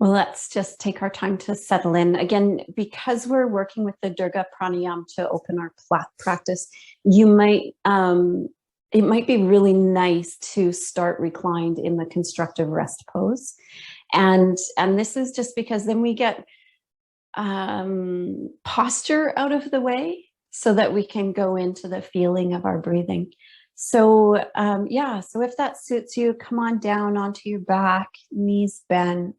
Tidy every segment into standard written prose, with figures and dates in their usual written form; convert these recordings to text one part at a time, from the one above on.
Well, let's just take our time to settle in. Again, because we're working with the Durga Pranayama to open our practice, you might, it might be really nice to start reclined in the constructive rest pose. And this is just because then we get posture out of the way so that we can go into the feeling of our breathing. So yeah, so if that suits you, come on down onto your back, knees bent.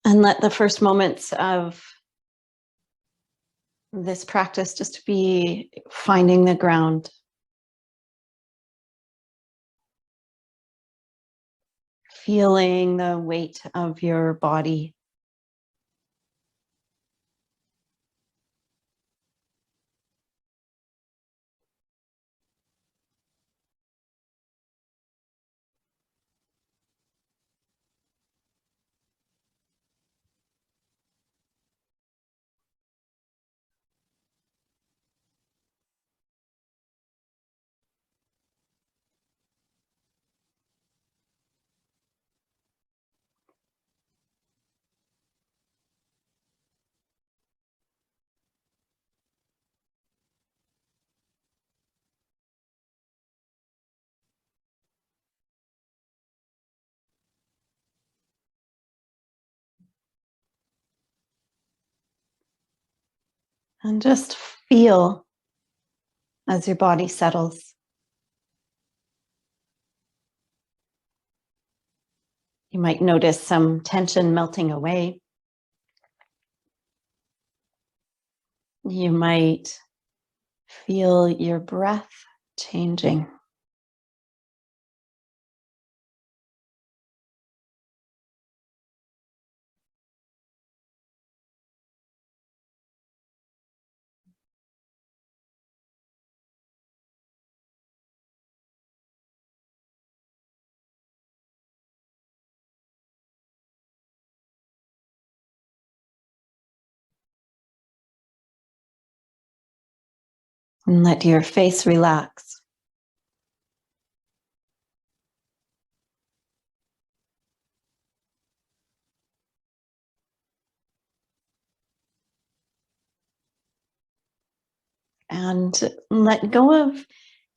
And let the first moments of this practice just be finding the ground. Feeling the weight of your body. And just feel as your body settles. You might notice some tension melting away. You might feel your breath changing. And let your face relax. And let go of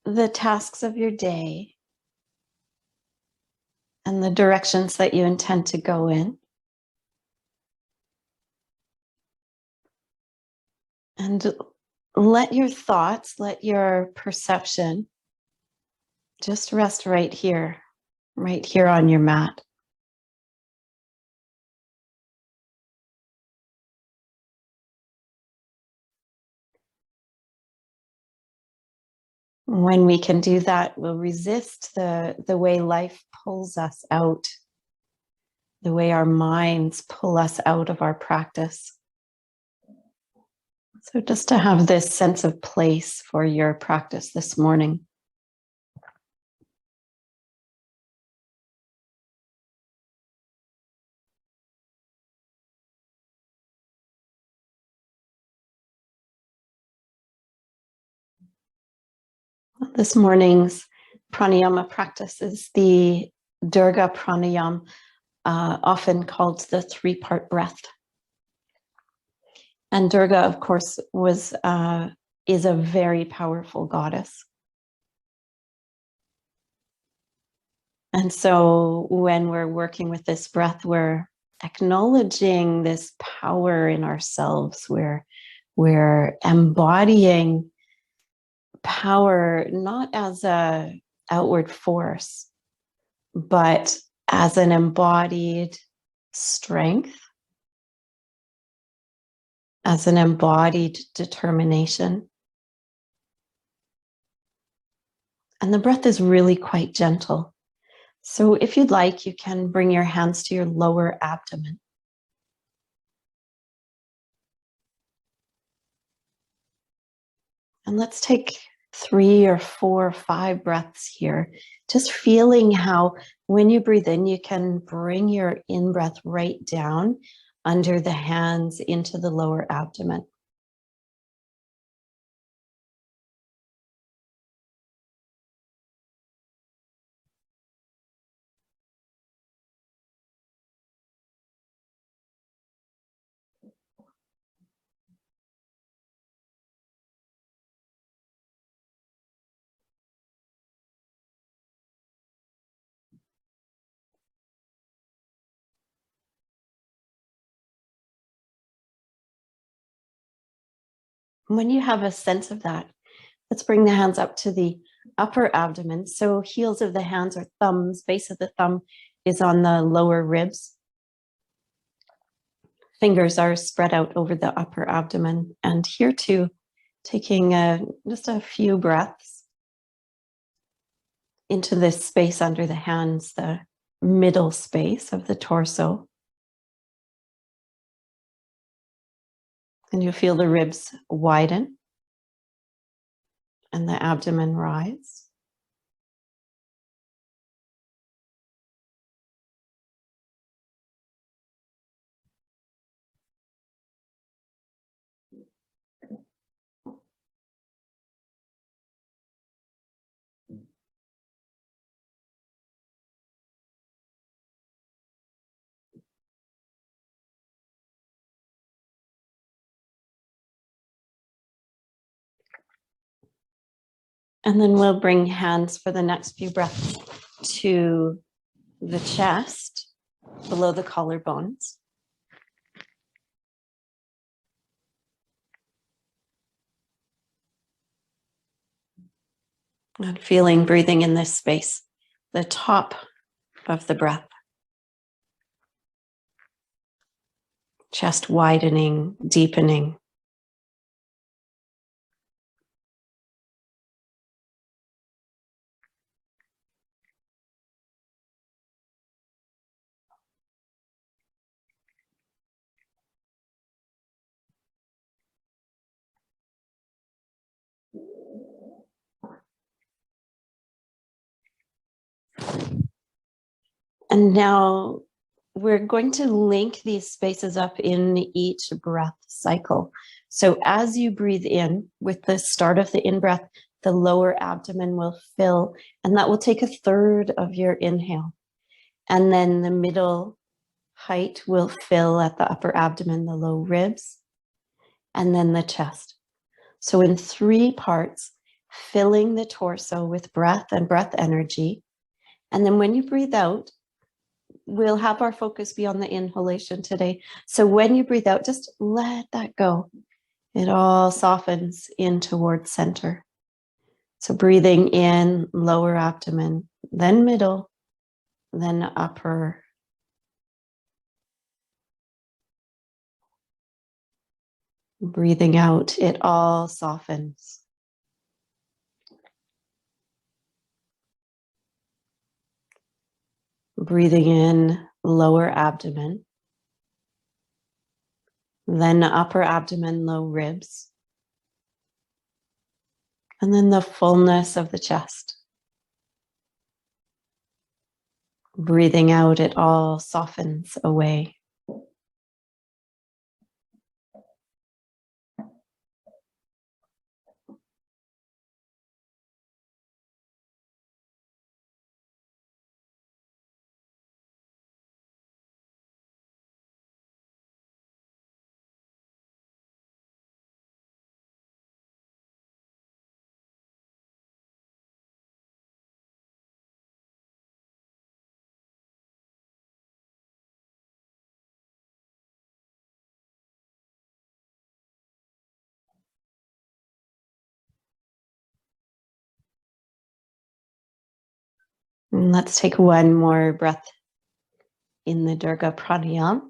the tasks of your day and the directions that you intend to go in. And let your thoughts, let your perception just rest right here on your mat. When we can do that, we'll resist the way life pulls us out, the way our minds pull us out of our practice. So just to have this sense of place for your practice this morning. This morning's pranayama practice is the Durga Pranayama, often called the three-part breath. And Durga, of course, is a very powerful goddess. And so when we're working with this breath, we're acknowledging this power in ourselves. We're embodying power not as an outward force, but as an embodied strength, as an embodied determination. And the breath is really quite gentle. So if you'd like, you can bring your hands to your lower abdomen. And let's take 3 or 4 or 5 breaths here. Just feeling how when you breathe in, you can bring your in-breath right down under the hands into the lower abdomen. When you have a sense of that, let's bring the hands up to the upper abdomen. So heels of the hands or thumbs, base of the thumb is on the lower ribs. Fingers are spread out over the upper abdomen. And here too, taking just a few breaths into this space under the hands, the middle space of the torso. And you feel the ribs widen and the abdomen rise. And then we'll bring hands for the next few breaths to the chest, below the collarbones. And feeling breathing in this space, the top of the breath. Chest widening, deepening. And now we're going to link these spaces up in each breath cycle. So as you breathe in, with the start of the in-breath, the lower abdomen will fill, and that will take 1/3 of your inhale. And then the middle height will fill at the upper abdomen, the low ribs, and then the chest. So in 3 parts, filling the torso with breath and breath energy. And then when you breathe out, we'll have our focus be on the inhalation today. So when you breathe out, just let that go. It all softens in towards center. So breathing in, lower abdomen, then middle, then upper. Breathing out, it all softens. Breathing in, lower abdomen, then upper abdomen, low ribs, and then the fullness of the chest. Breathing out, it all softens away. And let's take one more breath in the Durga Pranayama.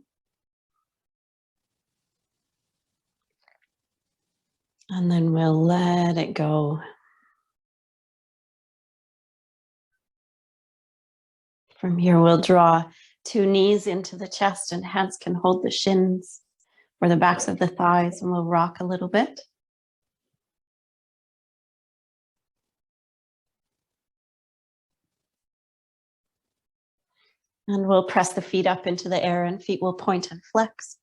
And then we'll let it go. From here, we'll draw 2 knees into the chest and hands can hold the shins or the backs of the thighs, and we'll rock a little bit. And we'll press the feet up into the air and feet will point and flex.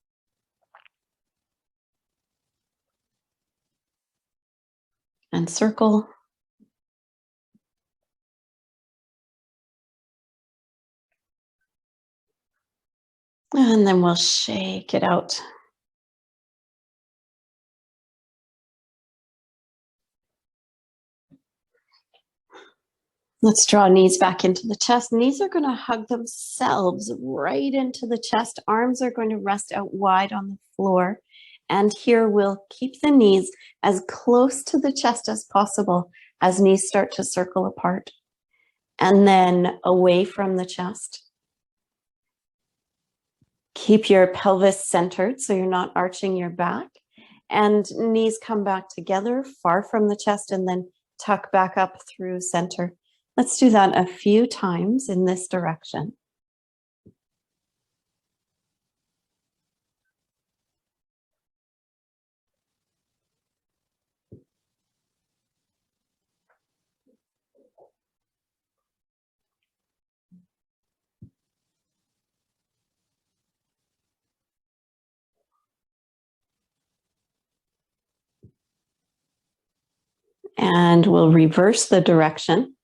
And circle. And then we'll shake it out. Let's draw knees back into the chest. Knees are going to hug themselves right into the chest. Arms are going to rest out wide on the floor. And here we'll keep the knees as close to the chest as possible as knees start to circle apart. And then away from the chest. Keep your pelvis centered so you're not arching your back. And knees come back together, far from the chest, and then tuck back up through center. Let's do that a few times in this direction. And we'll reverse the direction.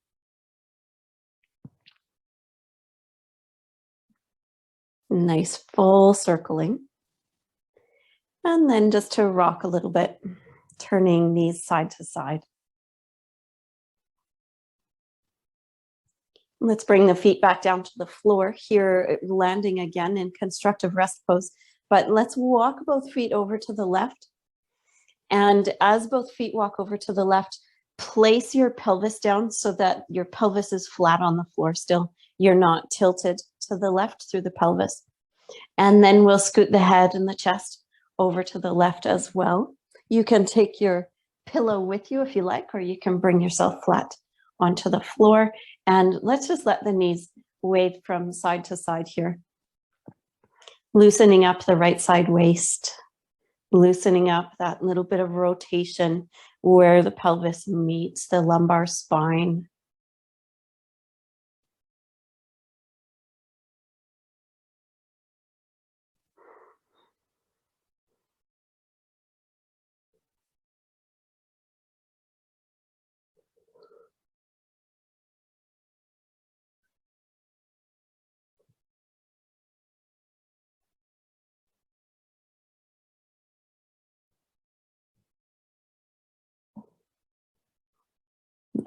Nice full circling. And then just to rock a little bit, turning knees side to side. Let's bring the feet back down to the floor here, landing again in constructive rest pose. But let's walk both feet over to the left. And as both feet walk over to the left, place your pelvis down so that your pelvis is flat on the floor still. You're not tilted to the left through the pelvis. And then we'll scoot the head and the chest over to the left as well. You can take your pillow with you if you like, or you can bring yourself flat onto the floor. And let's just let the knees wave from side to side here. Loosening up the right side waist. Loosening up that little bit of rotation where the pelvis meets the lumbar spine.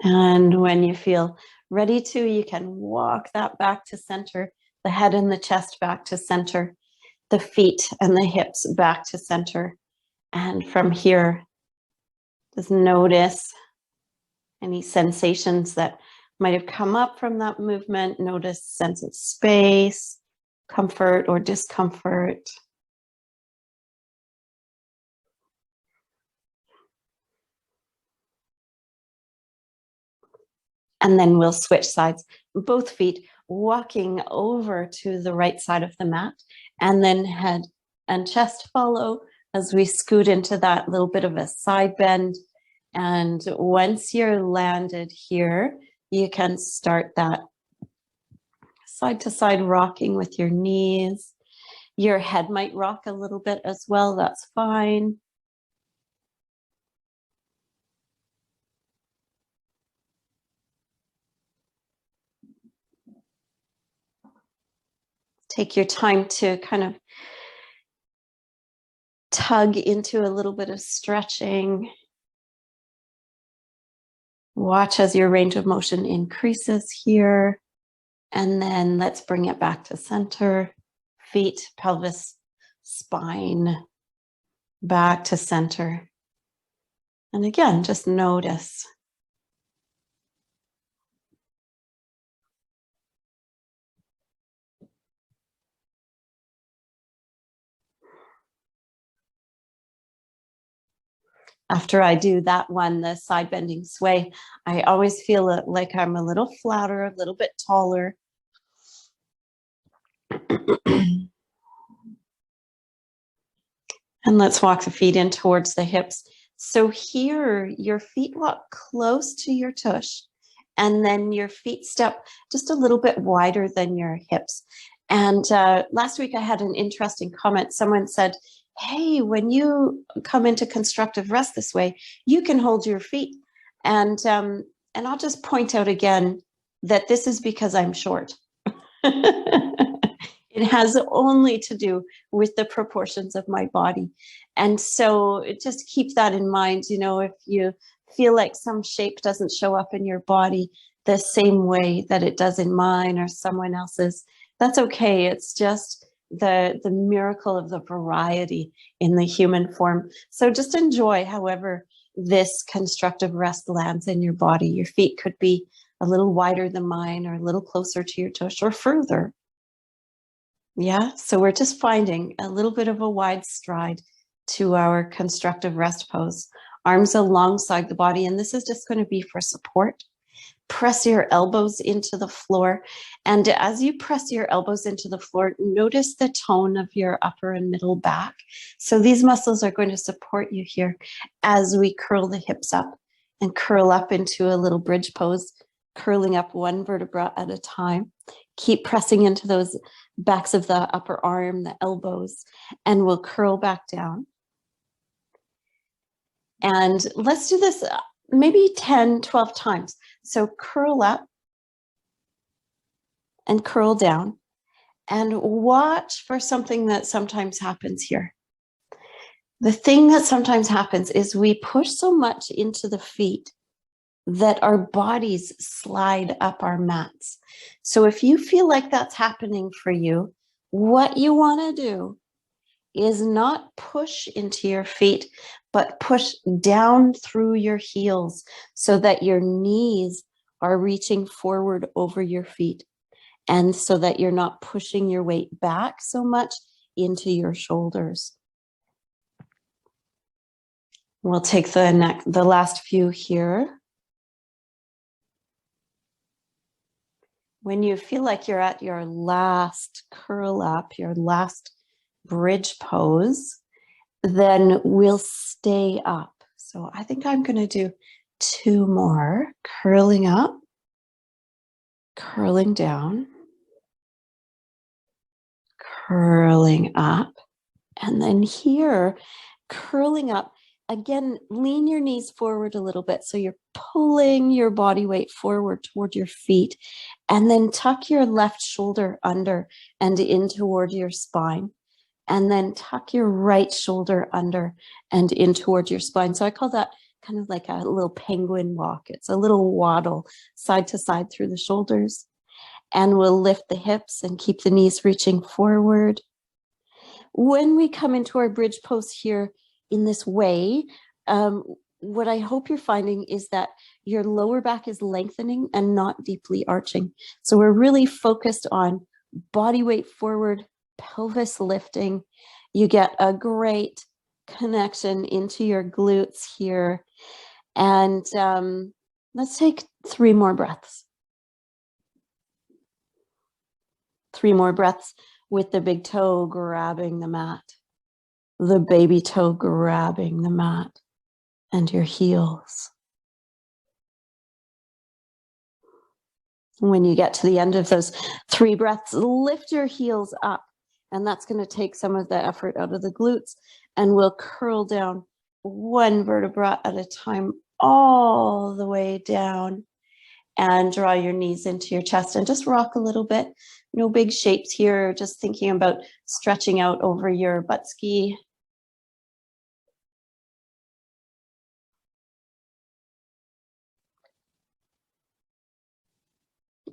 And when you feel ready to, you can walk that back to center, the head and the chest back to center, the feet and the hips back to center. And from here, just notice any sensations that might have come up from that movement. Notice sense of space, comfort or discomfort. And then we'll switch sides, both feet walking over to the right side of the mat, and then head and chest follow as we scoot into that little bit of a side bend. And once you're landed here, you can start that side to side rocking with your knees. Your head might rock a little bit as well, that's fine. Take your time to kind of tug into a little bit of stretching. Watch as your range of motion increases here. And then let's bring it back to center. Feet, pelvis, spine, back to center. And again, just notice. After I do that one, the side bending sway, I always feel like I'm a little flatter, a little bit taller. And let's walk the feet in towards the hips. So here, your feet walk close to your tush, And then your feet step just a little bit wider than your hips. And last week I had an interesting comment. Someone said, hey, when you come into constructive rest this way, you can hold your feet. And I'll just point out again that this is because I'm short. It has only to do with the proportions of my body. And so just keep that in mind. You know, if you feel like some shape doesn't show up in your body the same way that it does in mine or someone else's, that's okay. It's just the miracle of the variety in the human form. So just enjoy however this constructive rest lands in your body. Your feet could be a little wider than mine or a little closer to your tush or further. Yeah, so we're just finding a little bit of a wide stride to our constructive rest pose. Arms alongside the body, and this is just going to be for support. Press your elbows into the floor, and as you press your elbows into the floor, notice the tone of your upper and middle back. So these muscles are going to support you here as we curl the hips up and curl up into a little bridge pose, curling up one vertebra at a time. Keep pressing into those backs of the upper arm, the elbows, and we'll curl back down. And let's do this maybe 10, 12 times. So curl up and curl down, and watch for something that sometimes happens here. The thing that sometimes happens is we push so much into the feet that our bodies slide up our mats. So if you feel like that's happening for you, what you want to do is not push into your feet, but push down through your heels so that your knees are reaching forward over your feet, and so that you're not pushing your weight back so much into your shoulders. We'll take the last few here. When you feel like you're at your last curl up, your last bridge pose, then we'll stay up. So I think I'm going to do 2 more. Curling up, curling down, curling up, and then here, curling up. Again, lean your knees forward a little bit so you're pulling your body weight forward toward your feet, and then tuck your left shoulder under and in toward your spine, and then tuck your right shoulder under and in toward your spine. So I call that kind of like a little penguin walk. It's a little waddle side to side through the shoulders, and we'll lift the hips and keep the knees reaching forward. When we come into our bridge pose here in this way, what I hope you're finding is that your lower back is lengthening and not deeply arching. So we're really focused on body weight forward, pelvis lifting. You get a great connection into your glutes here. And let's take 3 more breaths. 3 more breaths with the big toe grabbing the mat, the baby toe grabbing the mat, and your heels. When you get to the end of those 3 breaths, lift your heels up, and that's going to take some of the effort out of the glutes, and we'll curl down 1 vertebra at a time all the way down, and draw your knees into your chest and just rock a little bit. No big shapes here, just thinking about stretching out over your butt ski.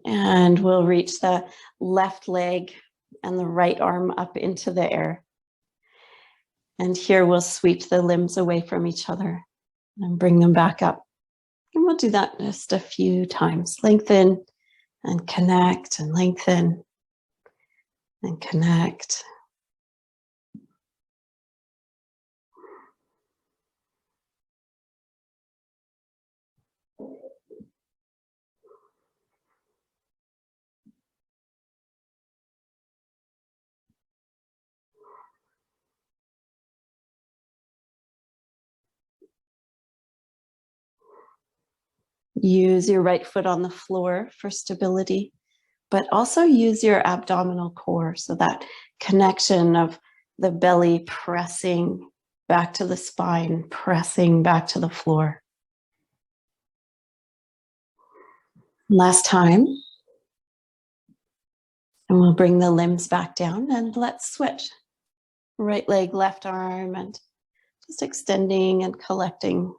And we'll reach the left leg and the right arm up into the air. And here we'll sweep the limbs away from each other and bring them back up. And we'll do that just a few times. Lengthen and connect, and lengthen and connect. Use your right foot on the floor for stability, but also use your abdominal core, so that connection of the belly pressing back to the spine, pressing back to the floor. Last time. And we'll bring the limbs back down and let's switch. Right leg, left arm, and just extending and collecting.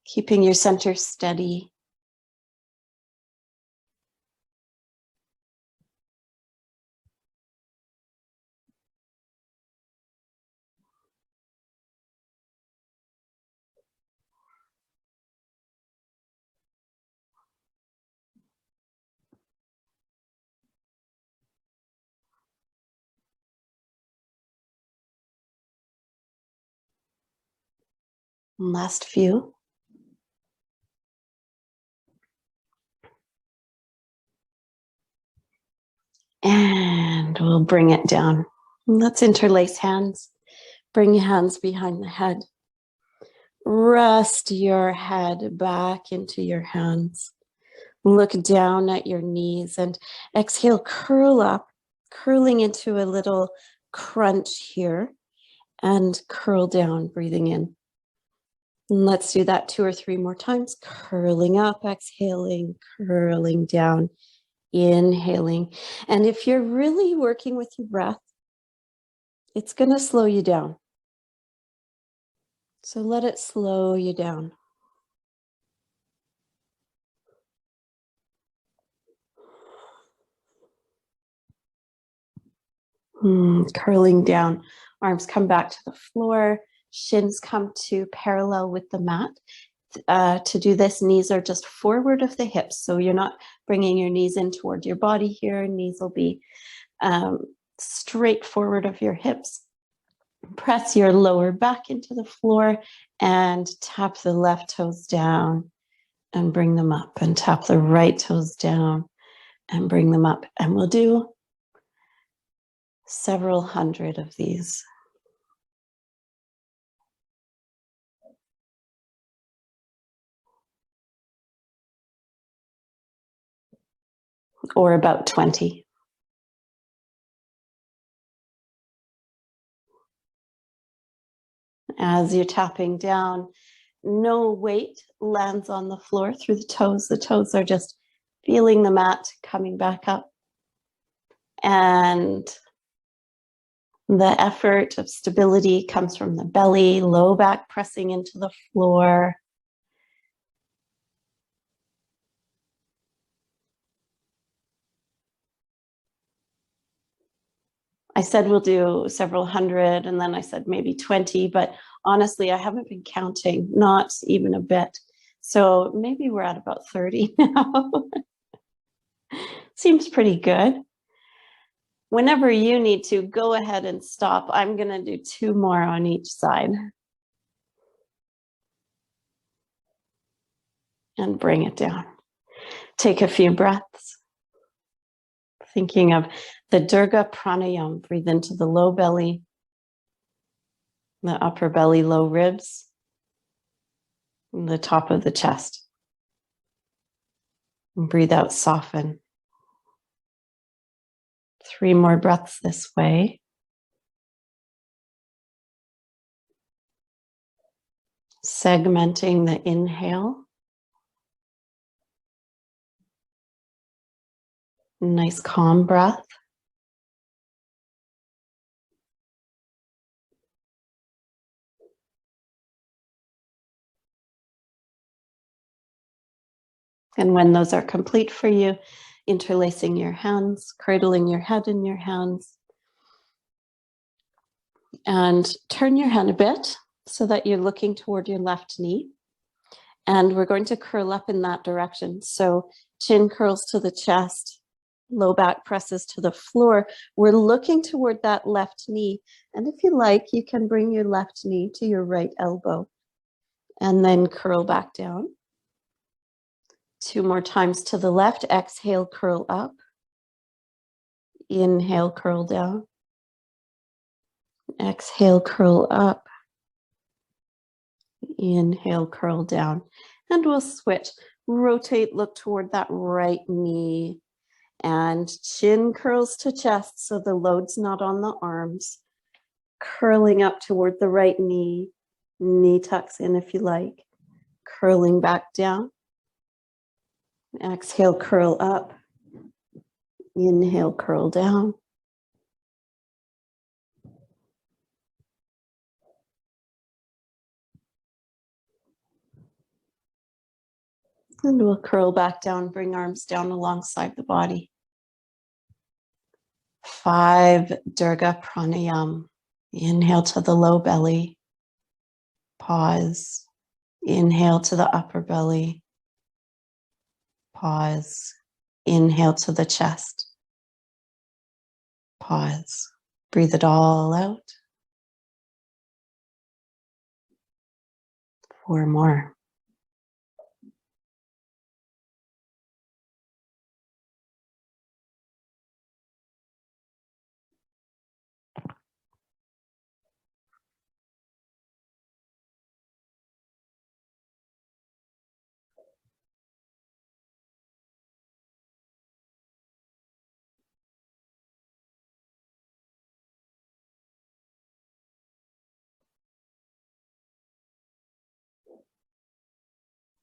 Keeping your center steady. Last few. And we'll bring it down. Let's interlace hands. Bring your hands behind the head. Rest your head back into your hands. Look down at your knees and exhale, curl up, curling into a little crunch here, and curl down, breathing in. And let's do that 2 or 3 more times. Curling up, exhaling, curling down, inhaling. And if you're really working with your breath, it's going to slow you down. So let it slow you down. Curling down, arms come back to the floor, shins come to parallel with the mat. To do this, knees are just forward of the hips. So you're not bringing your knees in toward your body here. Knees will be straight forward of your hips. Press your lower back into the floor and tap the left toes down and bring them up, and tap the right toes down and bring them up. And we'll do several hundred of these. Or about 20. As you're tapping down, no weight lands on the floor through the toes. The toes are just feeling the mat coming back up. And the effort of stability comes from the belly, low back pressing into the floor. I said we'll do several hundred, and then I said maybe 20, but honestly, I haven't been counting, not even a bit. So maybe we're at about 30 now. Seems pretty good. Whenever you need to, go ahead and stop. I'm going to do 2 more on each side. And bring it down. Take a few breaths. Thinking of the Durga Pranayama. Breathe into the low belly, the upper belly, low ribs, and the top of the chest. And breathe out, soften. 3 more breaths this way. Segmenting the inhale. Nice calm breath. And when those are complete for you, interlacing your hands, cradling your head in your hands. And turn your head a bit so that you're looking toward your left knee. And we're going to curl up in that direction. So chin curls to the chest, low back presses to the floor. We're looking toward that left knee. And if you like, you can bring your left knee to your right elbow and then curl back down. 2 more times to the left. Exhale, curl up. Inhale, curl down. Exhale, curl up. Inhale, curl down. And we'll switch. Rotate, look toward that right knee. And chin curls to chest so the load's not on the arms. Curling up toward the right knee. Knee tucks in if you like. Curling back down. Exhale, curl up. Inhale, curl down. And we'll curl back down, bring arms down alongside the body. 5 Durga Pranayama. Inhale to the low belly. Pause. Inhale to the upper belly. Pause. Inhale to the chest. Pause. Breathe it all out. 4 more.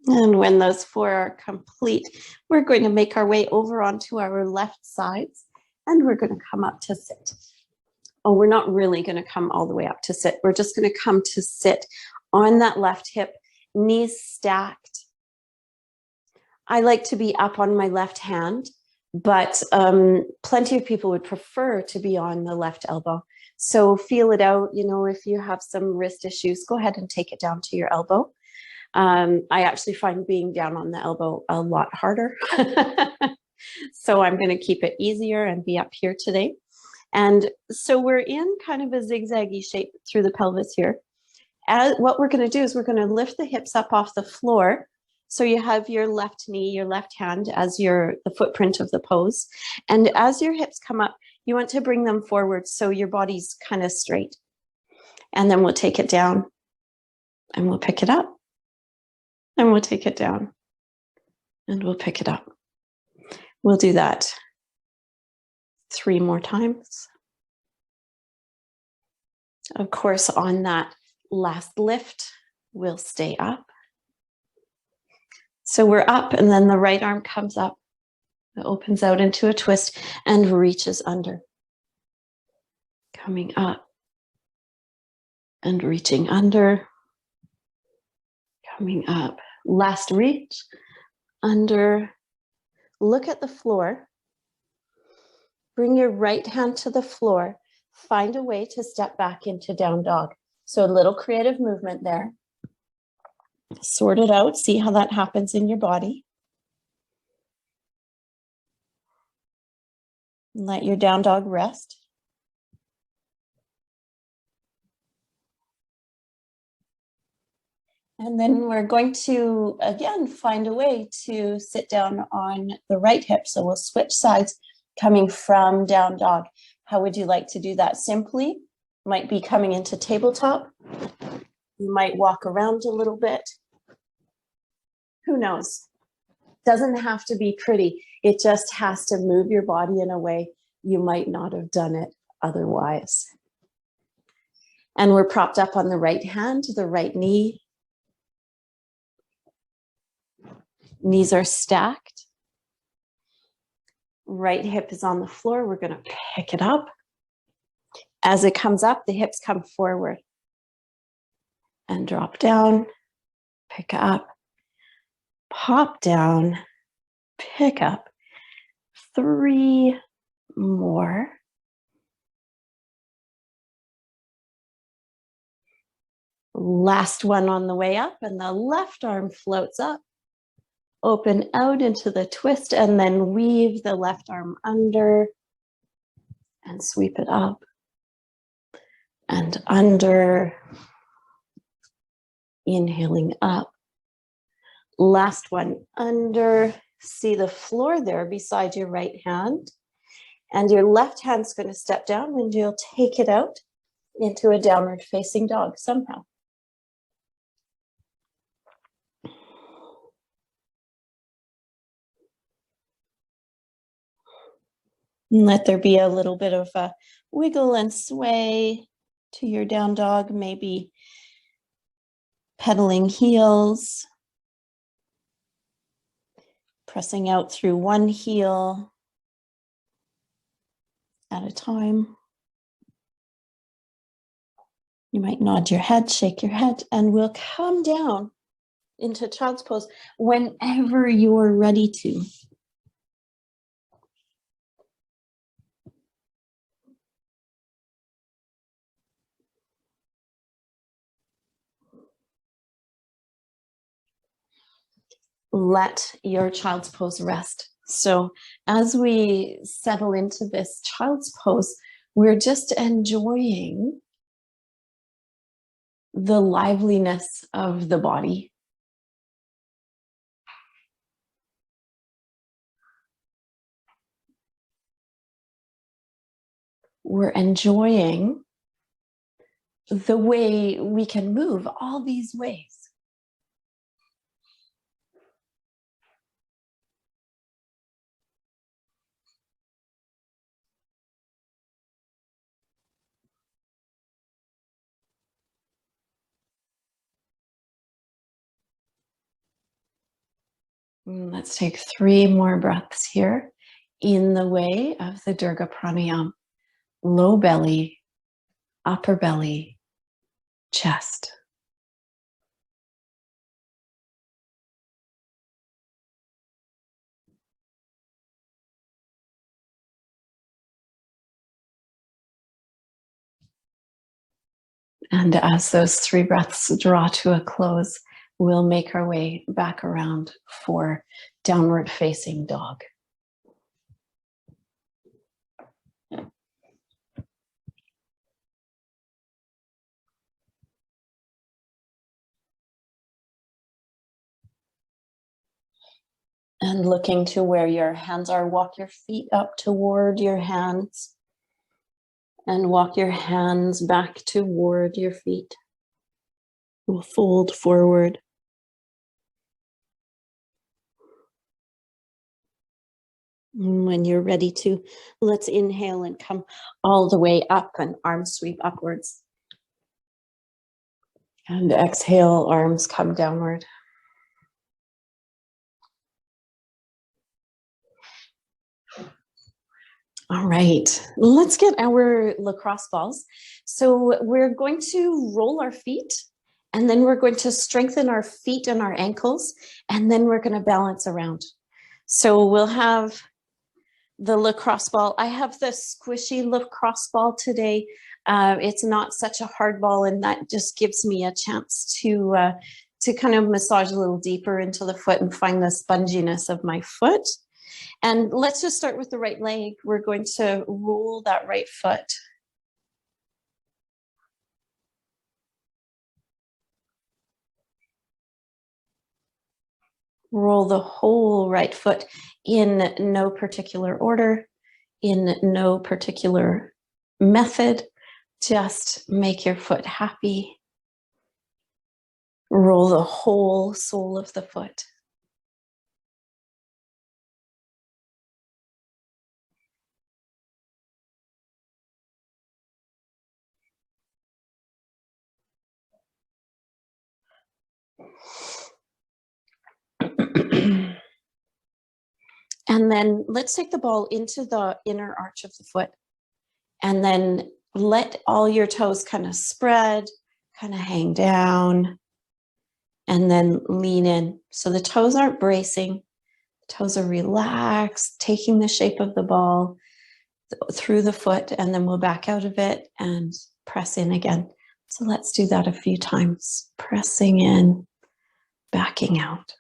And when those 4 are complete, we're going to make our way over onto our left sides and we're going to come up to sit. Oh, we're not really going to come all the way up to sit. We're just going to come to sit on that left hip, knees stacked. I like to be up on my left hand, but plenty of people would prefer to be on the left elbow. So feel it out. You know, if you have some wrist issues, go ahead and take it down to your elbow. I actually find being down on the elbow a lot harder. So I'm going to keep it easier and be up here today. And so we're in kind of a zigzaggy shape through the pelvis here. What we're going to do is we're going to lift the hips up off the floor. So you have your left knee, your left hand as the footprint of the pose. And as your hips come up, you want to bring them forward so your body's kind of straight. And then we'll take it down and we'll pick it up. And we'll take it down and we'll pick it up. We'll do that 3 more times. Of course, on that last lift, we'll stay up. So we're up and then the right arm comes up. It opens out into a twist and reaches under. Coming up and reaching under. Coming up. Last reach, under, look at the floor, bring your right hand to the floor, find a way to step back into down dog. So a little creative movement there. Sort it out, see how that happens in your body. Let your down dog rest. And then we're going to, again, find a way to sit down on the right hip. So we'll switch sides coming from down dog. How would you like to do that? Simply, might be coming into tabletop. You might walk around a little bit. Who knows? Doesn't have to be pretty. It just has to move your body in a way you might not have done it otherwise. And we're propped up on the right hand, the right knee. Knees are stacked. Right hip is on the floor. We're going to pick it up. As it comes up, the hips come forward and drop down, pick up, pop down, pick up. 3 more. Last one on the way up, and the left arm floats up. Open out into the twist and then weave the left arm under and sweep it up and under. Inhaling up. Last one under. See the floor there beside your right hand. And your left hand's going to step down and you'll take it out into a downward facing dog somehow. And let there be a little bit of a wiggle and sway to your down dog, maybe pedaling heels, pressing out through one heel at a time. You might nod your head, shake your head, and we'll come down into child's pose whenever you're ready to. Let your child's pose rest. So as we settle into this child's pose, we're just enjoying the liveliness of the body. We're enjoying the way we can move all these ways. Let's take 3 more breaths here in the way of the Durga Pranayama. Low belly, upper belly, chest. And as those 3 breaths draw to a close, we'll make our way back around for downward facing dog. And looking to where your hands are, walk your feet up toward your hands and walk your hands back toward your feet. We'll fold forward. And when you're ready to, let's inhale and come all the way up and arms sweep upwards. And exhale, arms come downward. All right, let's get our lacrosse balls. So we're going to roll our feet, and then we're going to strengthen our feet and our ankles, and then we're going to balance around. So we'll have the lacrosse ball. I have the squishy lacrosse ball today. It's not such a hard ball, and that just gives me a chance to kind of massage a little deeper into the foot and find the sponginess of my foot. And let's just start with the right leg. We're going to roll that right foot. Roll the whole right foot in no particular order, in no particular method. Just make your foot happy. Roll the whole sole of the foot. And then let's take the ball into the inner arch of the foot. And then let all your toes kind of spread, kind of hang down, and then lean in. So the toes aren't bracing. The toes are relaxed, taking the shape of the ball through the foot, and then we'll back out of it and press in again. So let's do that a few times. Pressing in, backing out.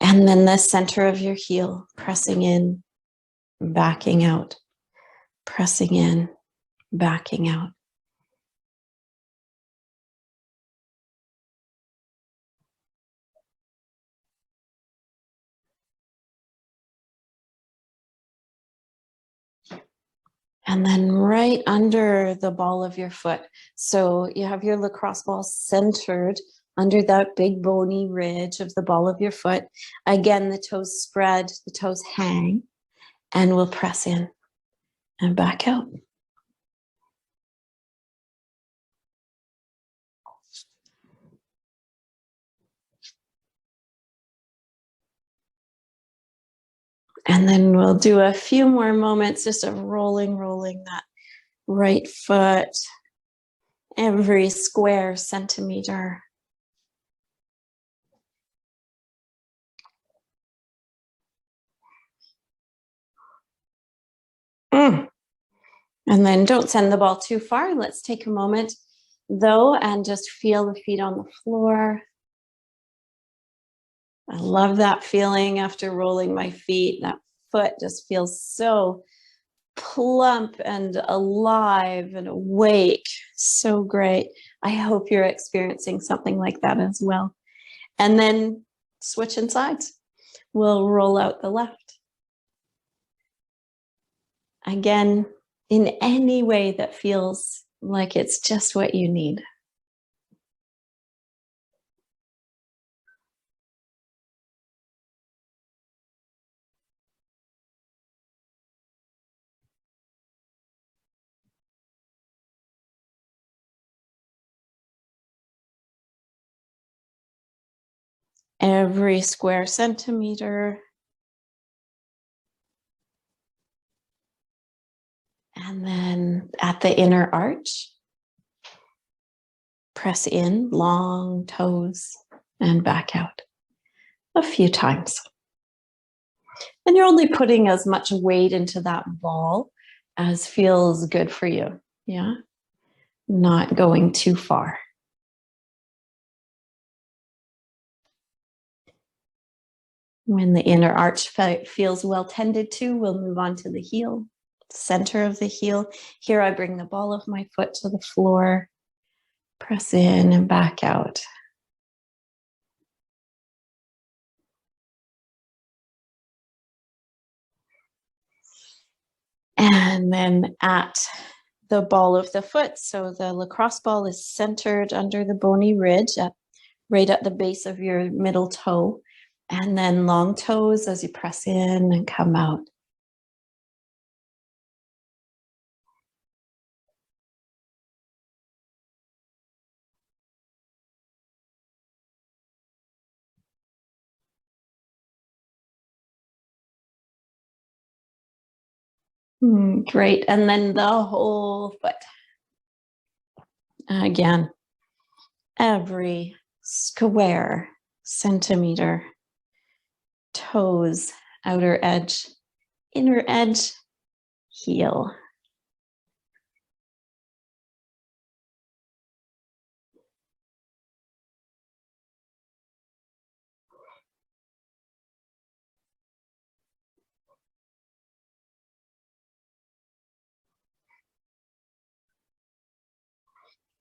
And then the center of your heel, pressing in, backing out, pressing in, backing out. And then right under the ball of your foot. So you have your lacrosse ball centered under that big bony ridge of the ball of your foot. Again, the toes spread, the toes hang, and we'll press in and back out. And then we'll do a few more moments just of rolling that right foot every square centimeter. And then don't send the ball too far. Let's take a moment though and just feel the feet on the floor. I love that feeling after rolling my feet. That foot just feels so plump and alive and awake. So great. I hope you're experiencing something like that as well. And then switching sides. We'll roll out the left. Again, in any way that feels like it's just what you need. Every square centimeter. And then at the inner arch, press in, long toes, and back out a few times. And you're only putting as much weight into that ball as feels good for you. Yeah. Not going too far. When the inner arch feels well tended to, we'll move on to the heel, center of the heel. Here I bring the ball of my foot to the floor, press in and back out. And then at the ball of the foot, so the lacrosse ball is centered under the bony ridge, right at the base of your middle toe. And then long toes as you press in and come out. Great. And then the whole foot. Again, every square centimeter, toes, outer edge, inner edge, heel.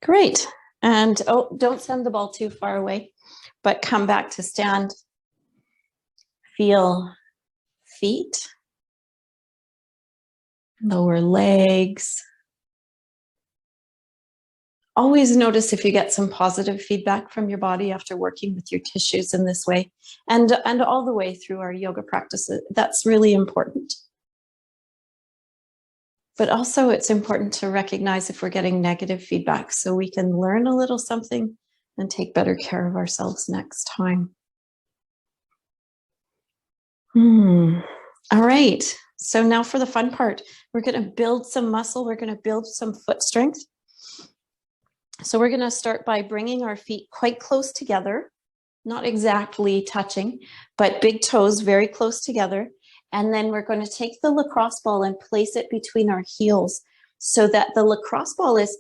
Great. And don't send the ball too far away, but come back to stand. Feel feet, lower legs. Always notice if you get some positive feedback from your body after working with your tissues in this way, and all the way through our yoga practices. That's really important. But also it's important to recognize if we're getting negative feedback so we can learn a little something and take better care of ourselves next time. All right. So now for the fun part, we're going to build some muscle. We're going to build some foot strength. So we're going to start by bringing our feet quite close together, not exactly touching, but big toes very close together. And then we're going to take the lacrosse ball and place it between our heels so that the lacrosse ball is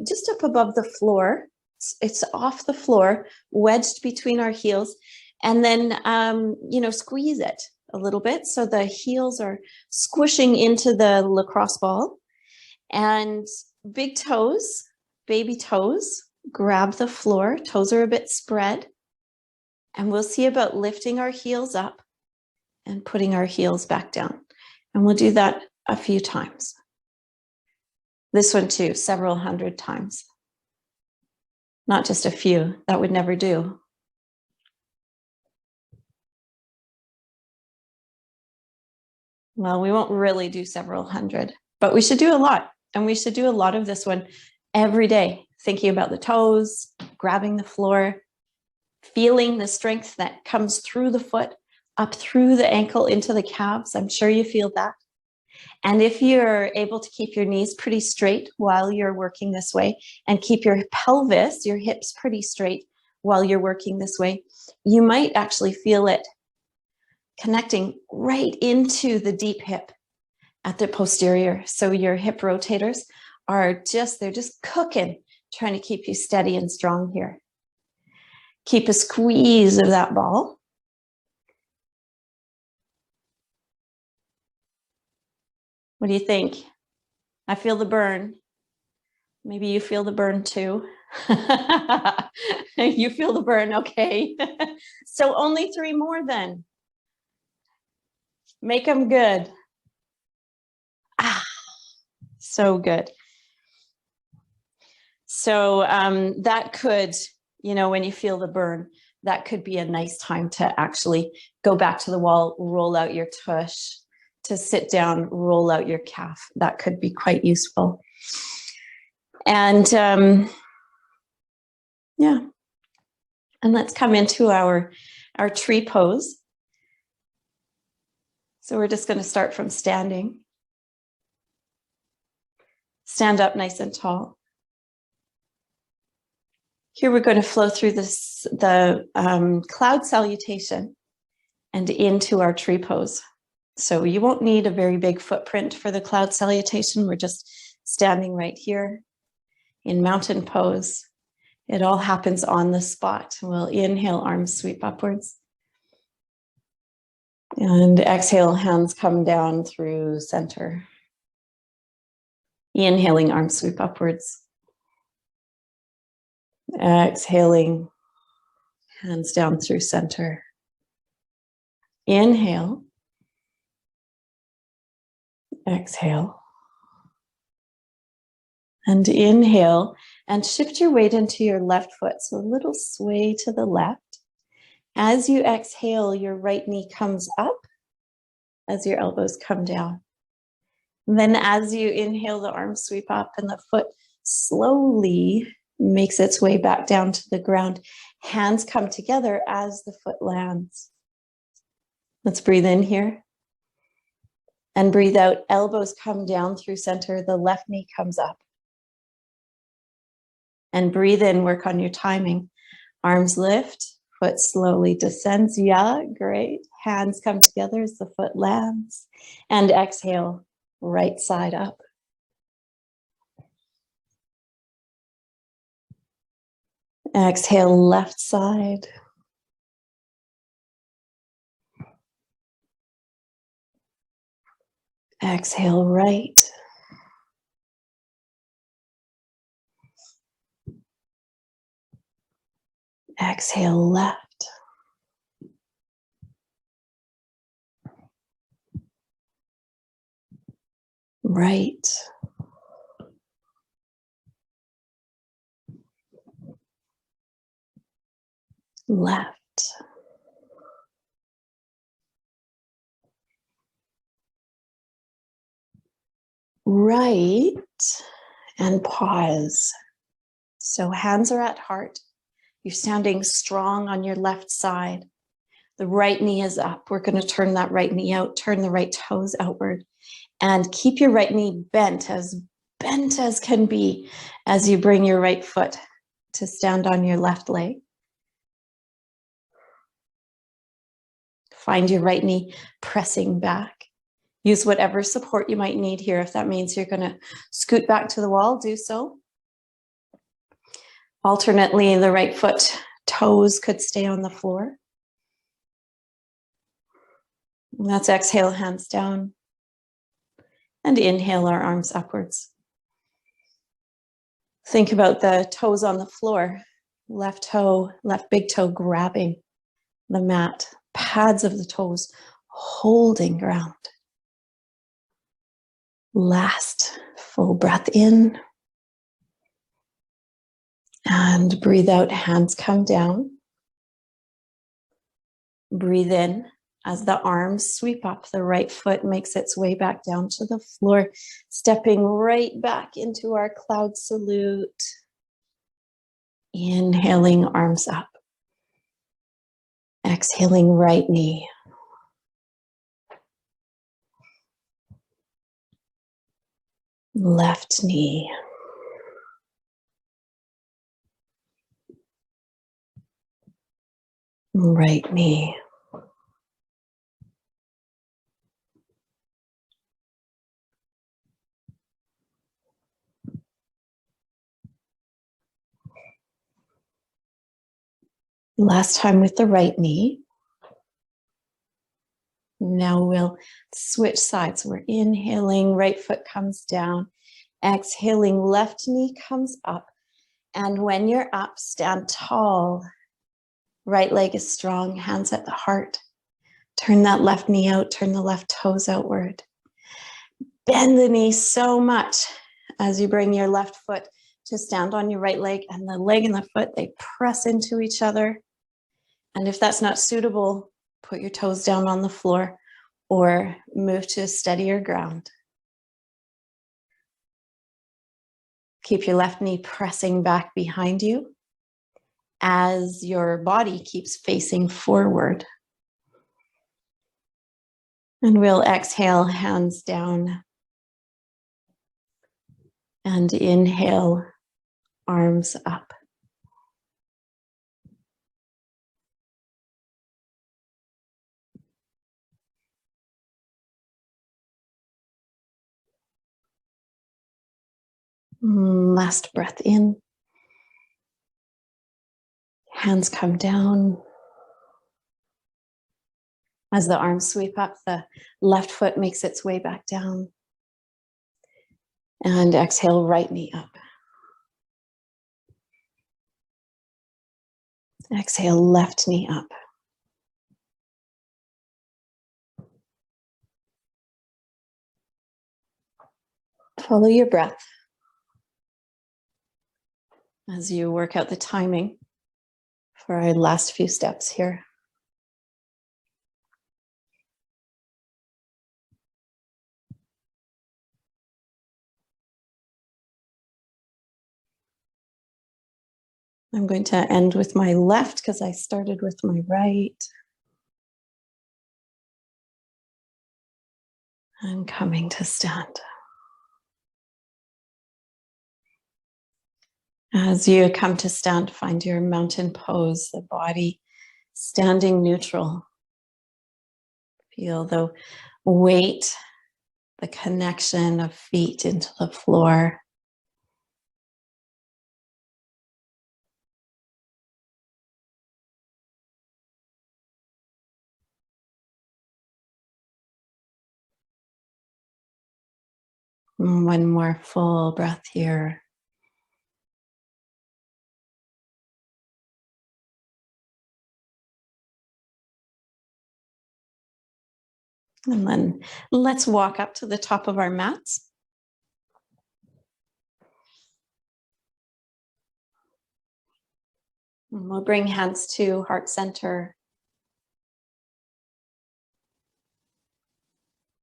just up above the floor. It's off the floor, wedged between our heels. And then, squeeze it a little bit so the heels are squishing into the lacrosse ball. And big toes, baby toes, grab the floor. Toes are a bit spread. And we'll see about lifting our heels up and putting our heels back down. And we'll do that a few times. This one too, several hundred times. Not just a few, that would never do. Well, we won't really do several hundred, but we should do a lot. And we should do a lot of this one every day, thinking about the toes, grabbing the floor, feeling the strength that comes through the foot, up through the ankle into the calves. I'm sure you feel that. And if you're able to keep your knees pretty straight while you're working this way, and keep your pelvis, your hips pretty straight while you're working this way, you might actually feel it connecting right into the deep hip at the posterior. So your hip rotators are they're just cooking, trying to keep you steady and strong here. Keep a squeeze of that ball. What do you think? I feel the burn. Maybe you feel the burn too. You feel the burn, okay. So only 3 more then. Make them good. Ah, so good. So that could, when you feel the burn, that could be a nice time to actually go back to the wall, roll out your tush, to sit down, roll out your calf. That could be quite useful. And yeah, and let's come into our tree pose. So we're just going to start from standing. Stand up nice and tall. Here we're going to flow through the cloud salutation and into our tree pose. So you won't need a very big footprint for the cloud salutation. We're just standing right here in mountain pose. It all happens on the spot. We'll inhale, arms sweep upwards. And exhale, hands come down through center. Inhaling, arms sweep upwards. Exhaling, hands down through center. Inhale. Exhale. And inhale, and shift your weight into your left foot. So a little sway to the left. As you exhale, your right knee comes up as your elbows come down. And then as you inhale, the arms sweep up and the foot slowly makes its way back down to the ground. Hands come together as the foot lands. Let's breathe in here. And breathe out, elbows come down through center, the left knee comes up. And breathe in, work on your timing. Arms lift, foot slowly descends. Yeah, great. Hands come together as the foot lands. And exhale, right side up. Exhale, left side. Exhale, right. Exhale, left. Right. Left. Right. And pause. So hands are at heart. You're standing strong on your left side. The right knee is up. We're going to turn that right knee out, turn the right toes outward, and keep your right knee bent as can be as you bring your right foot to stand on your left leg. Find your right knee pressing back. Use whatever support you might need here. If that means you're going to scoot back to the wall, do so. Alternately, the right foot toes could stay on the floor. Let's exhale, hands down. And inhale, our arms upwards. Think about the toes on the floor. Left toe, left big toe grabbing the mat. Pads of the toes holding ground. Last Full breath in. And breathe out, hands come down. Breathe in as the arms sweep up. The right foot makes its way back down to the floor, stepping right back into our cloud salute. Inhaling, arms up. Exhaling, right knee. Left knee. Right knee. Last time with the right knee. Now we'll switch sides. We're inhaling, right foot comes down. Exhaling, left knee comes up. And when you're up, stand tall. Right leg is strong, hands at the heart. Turn that left knee out, turn the left toes outward. Bend the knee so much as you bring your left foot to stand on your right leg, and the leg and the foot, they press into each other. And if that's not suitable, put your toes down on the floor or move to a steadier ground. Keep your left knee pressing back behind you as your body keeps facing forward. And we'll exhale, hands down. And inhale, arms up. Last breath in. Hands come down. As the arms sweep up, the left foot makes its way back down. And exhale, right knee up. Exhale, left knee up. Follow your breath as you work out the timing for our last few steps here. I'm going to end with my left because I started with my right. I'm coming to stand. As you come to stand, find your mountain pose, the body standing neutral. Feel the weight, the connection of feet into the floor. One more full breath here. And then let's walk up to the top of our mats. And we'll bring hands to heart center.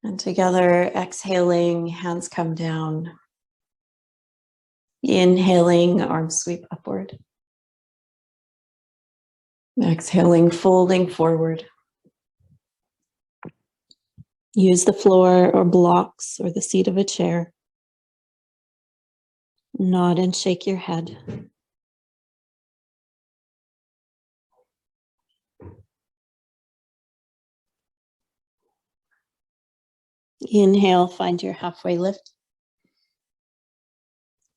And together, exhaling, hands come down. Inhaling, arms sweep upward. Exhaling, folding forward. Use the floor or blocks or the seat of a chair. Nod and shake your head. Inhale, find your halfway lift.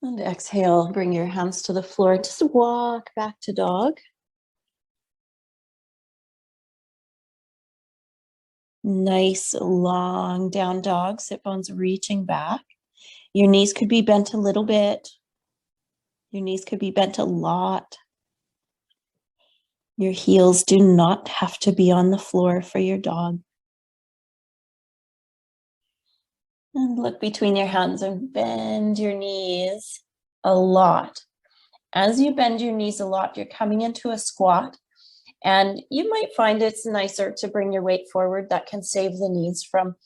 And exhale, bring your hands to the floor. Just walk back to dog. Nice long down dog, sit bones reaching back. Your knees could be bent a little bit. Your knees could be bent a lot. Your heels do not have to be on the floor for your dog. And look between your hands and bend your knees a lot. As you bend your knees a lot, you're coming into a squat, and you might find it's nicer to bring your weight forward. That can save the knees from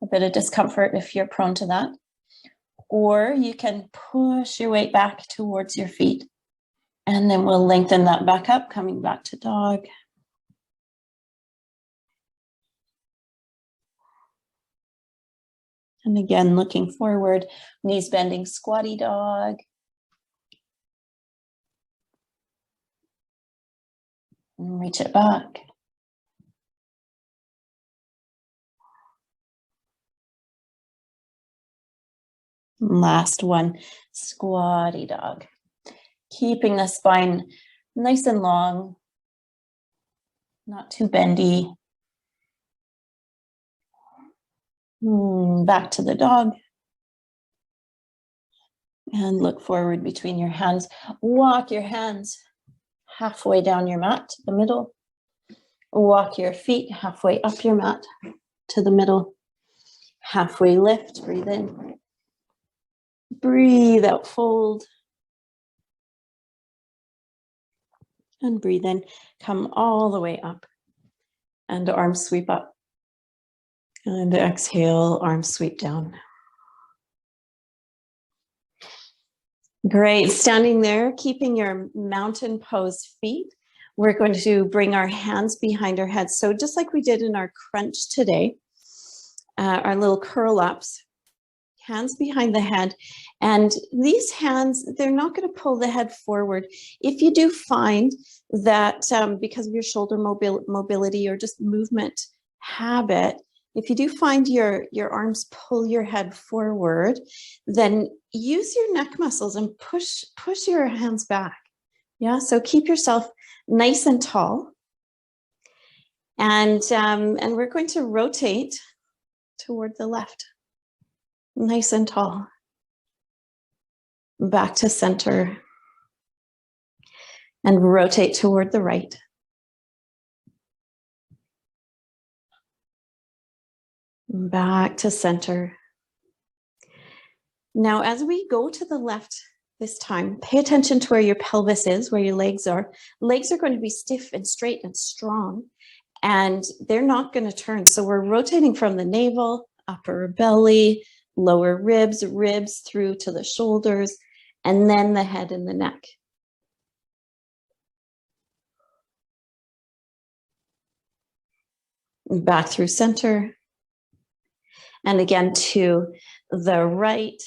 a bit of discomfort if you're prone to that. Or you can push your weight back towards your feet, and then we'll lengthen that back up, coming back to dog. And again, looking forward, knees bending, squatty dog. And reach it back. Last one, squatty dog. Keeping the spine nice and long, not too bendy. Back to the dog. And look forward between your hands. Walk your hands halfway down your mat to the middle. Walk your feet halfway up your mat to the middle. Halfway lift, breathe in. Breathe out, fold. And breathe in, come all the way up. And arms sweep up. And exhale, arms sweep down. Great, standing there, keeping your mountain pose feet. We're going to bring our hands behind our heads. So just like we did in our crunch today, our little curl ups, hands behind the head. And these hands, they're not going to pull the head forward. If you do find that because of your shoulder mobility or just movement habit, if you do find your arms pull your head forward, then use your neck muscles and push your hands back. Yeah, so keep yourself nice and tall. And we're going to rotate toward the left. Nice and tall. Back to center. And rotate toward the right. Back to center. Now, as we go to the left this time, pay attention to where your pelvis is, where your legs are. Legs are going to be stiff and straight and strong, and they're not going to turn. So we're rotating from the navel, upper belly, lower ribs through to the shoulders, and then the head and the neck. Back through center. And again, to the right,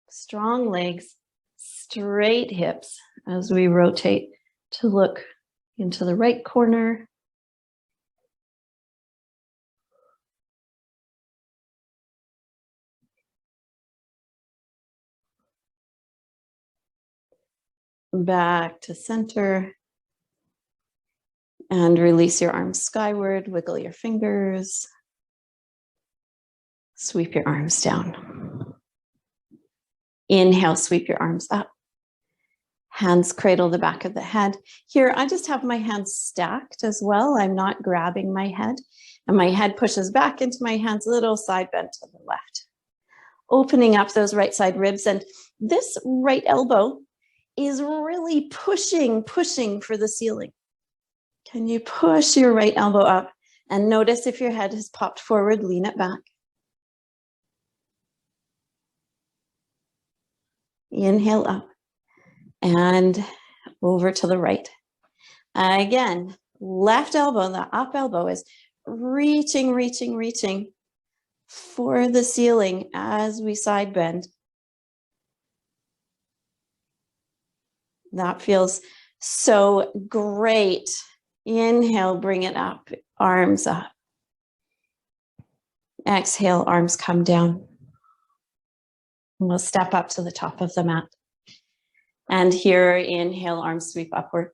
strong legs, straight hips as we rotate to look into the right corner. Back to center. And release your arms skyward, wiggle your fingers. Sweep your arms down. Inhale, sweep your arms up. Hands cradle the back of the head. Here, I just have my hands stacked as well. I'm not grabbing my head. And my head pushes back into my hands, little side bend to the left. Opening up those right side ribs. And this right elbow is really pushing for the ceiling. Can you push your right elbow up? And notice if your head has popped forward, lean it back. Inhale up and over to the right. Again, left elbow, the up elbow is reaching for the ceiling as we side bend. That feels so great. Inhale, bring it up, arms up. Exhale, arms come down. We'll step up to the top of the mat. And here, inhale, arms sweep upward.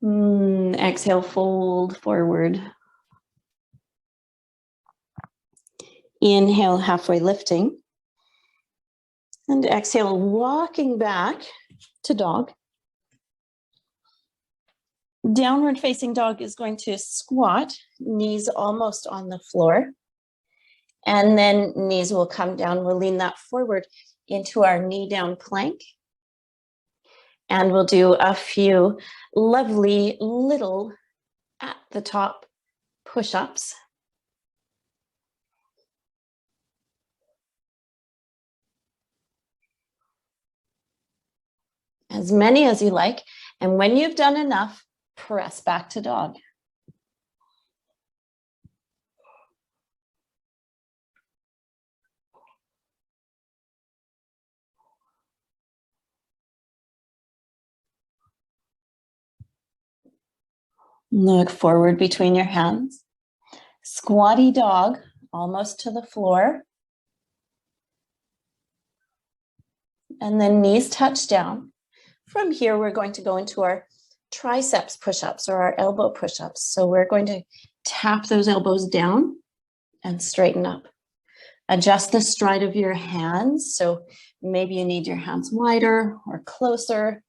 Exhale, fold forward. Inhale, halfway lifting. And exhale, walking back to dog. Downward facing dog is going to squat, knees almost on the floor. And then knees will come down. We'll lean that forward into our knee down plank. And we'll do a few lovely little at the top push-ups. As many as you like. And when you've done enough, press back to dog. Look forward between your hands. Squatty dog, almost to the floor. And then knees touch down. From here, we're going to go into our triceps push-ups or our elbow push-ups. So we're going to tap those elbows down and straighten up. Adjust the stride of your hands. So maybe you need your hands wider or closer.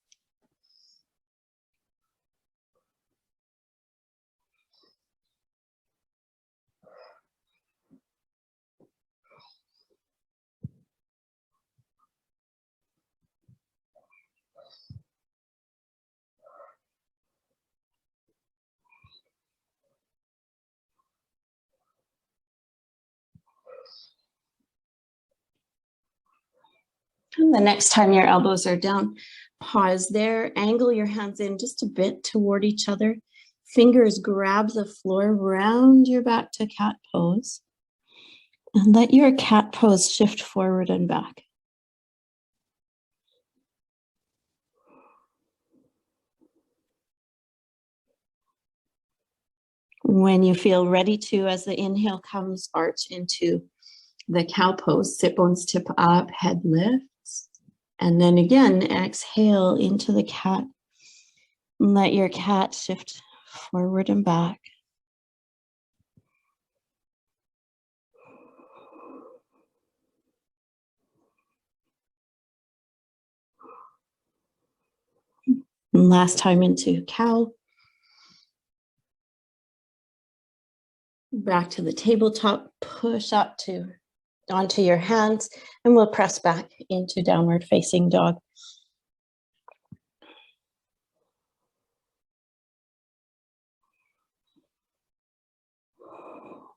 And the next time your elbows are down, pause there, angle your hands in just a bit toward each other. Fingers grab the floor, round your back to cat pose. And let your cat pose shift forward and back. When you feel ready to, as the inhale comes, arch into the cow pose, sit bones tip up, head lifts. And then again, exhale into the cat. Let your cat shift forward and back. And last time into cow. Back to the tabletop, push up onto your hands, and we'll press back into downward facing dog.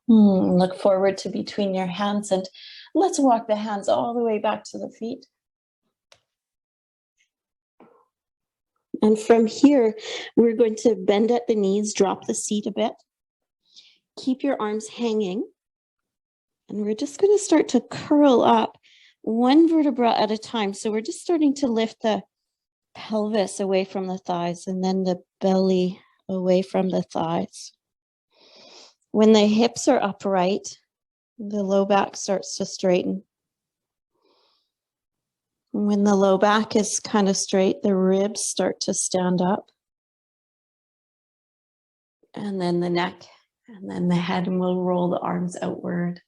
Look forward to between your hands, and let's walk the hands all the way back to the feet. And from here, we're going to bend at the knees, drop the seat a bit. Keep your arms hanging. And we're just going to start to curl up one vertebra at a time. So we're just starting to lift the pelvis away from the thighs and then the belly away from the thighs. When the hips are upright, the low back starts to straighten. When the low back is kind of straight, the ribs start to stand up. And then the neck, and then the head, and we'll roll the arms outward.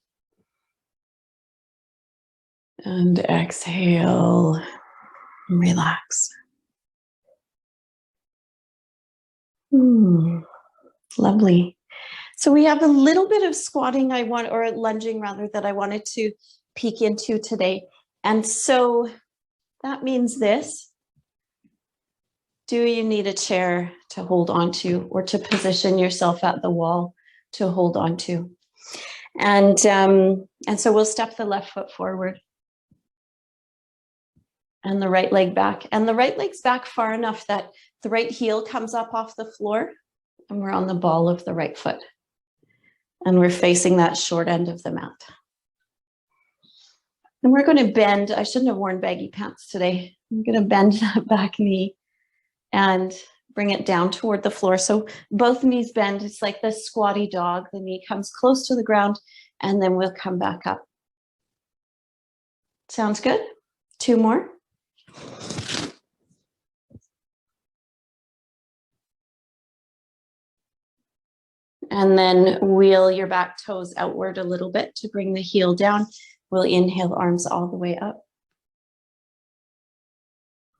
And exhale, relax. Lovely. So we have a little bit of squatting or lunging rather, that I wanted to peek into today. And so that means this. Do you need a chair to hold on to, or to position yourself at the wall to hold on to? And so we'll step the left foot forward and the right leg back. And the right leg's back far enough that the right heel comes up off the floor and we're on the ball of the right foot. And we're facing that short end of the mat. And we're going to bend. I shouldn't have worn baggy pants today. I'm going to bend that back knee and bring it down toward the floor. So both knees bend. It's like the squatty dog. The knee comes close to the ground and then we'll come back up. Sounds good? 2 more. And then wheel your back toes outward a little bit to bring the heel down. We'll inhale, arms all the way up.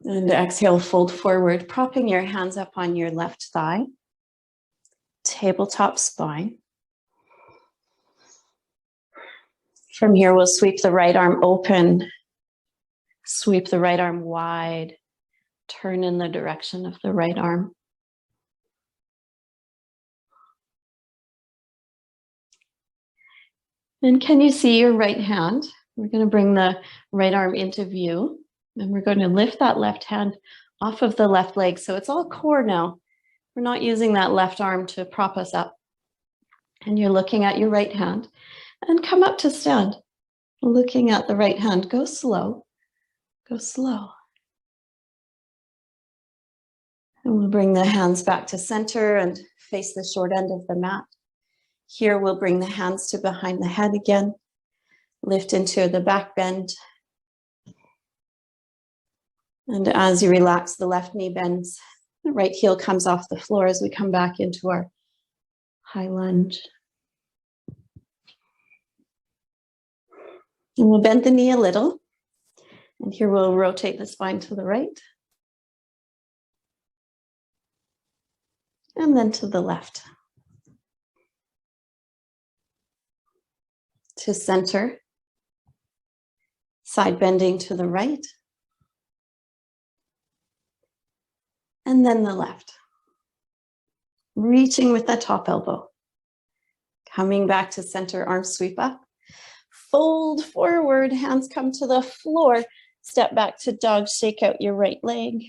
And exhale, fold forward, propping your hands up on your left thigh. Tabletop spine. From here, we'll sweep the right arm open, sweep the right arm wide, turn in the direction of the right arm. And can you see your right hand? We're going to bring the right arm into view, and we're going to lift that left hand off of the left leg. So it's all core now. We're not using that left arm to prop us up. And you're looking at your right hand and come up to stand. Looking at the right hand, go slow, go slow. And we'll bring the hands back to center and face the short end of the mat. Here we'll bring the hands to behind the head again. Lift into the back bend. And as you relax, the left knee bends. The right heel comes off the floor as we come back into our high lunge. And we'll bend the knee a little. And here we'll rotate the spine to the right. And then to the left. To center. Side bending to the right. And then the left. Reaching with that top elbow. Coming back to center, arms sweep up. Fold forward, hands come to the floor. Step back to dog, shake out your right leg.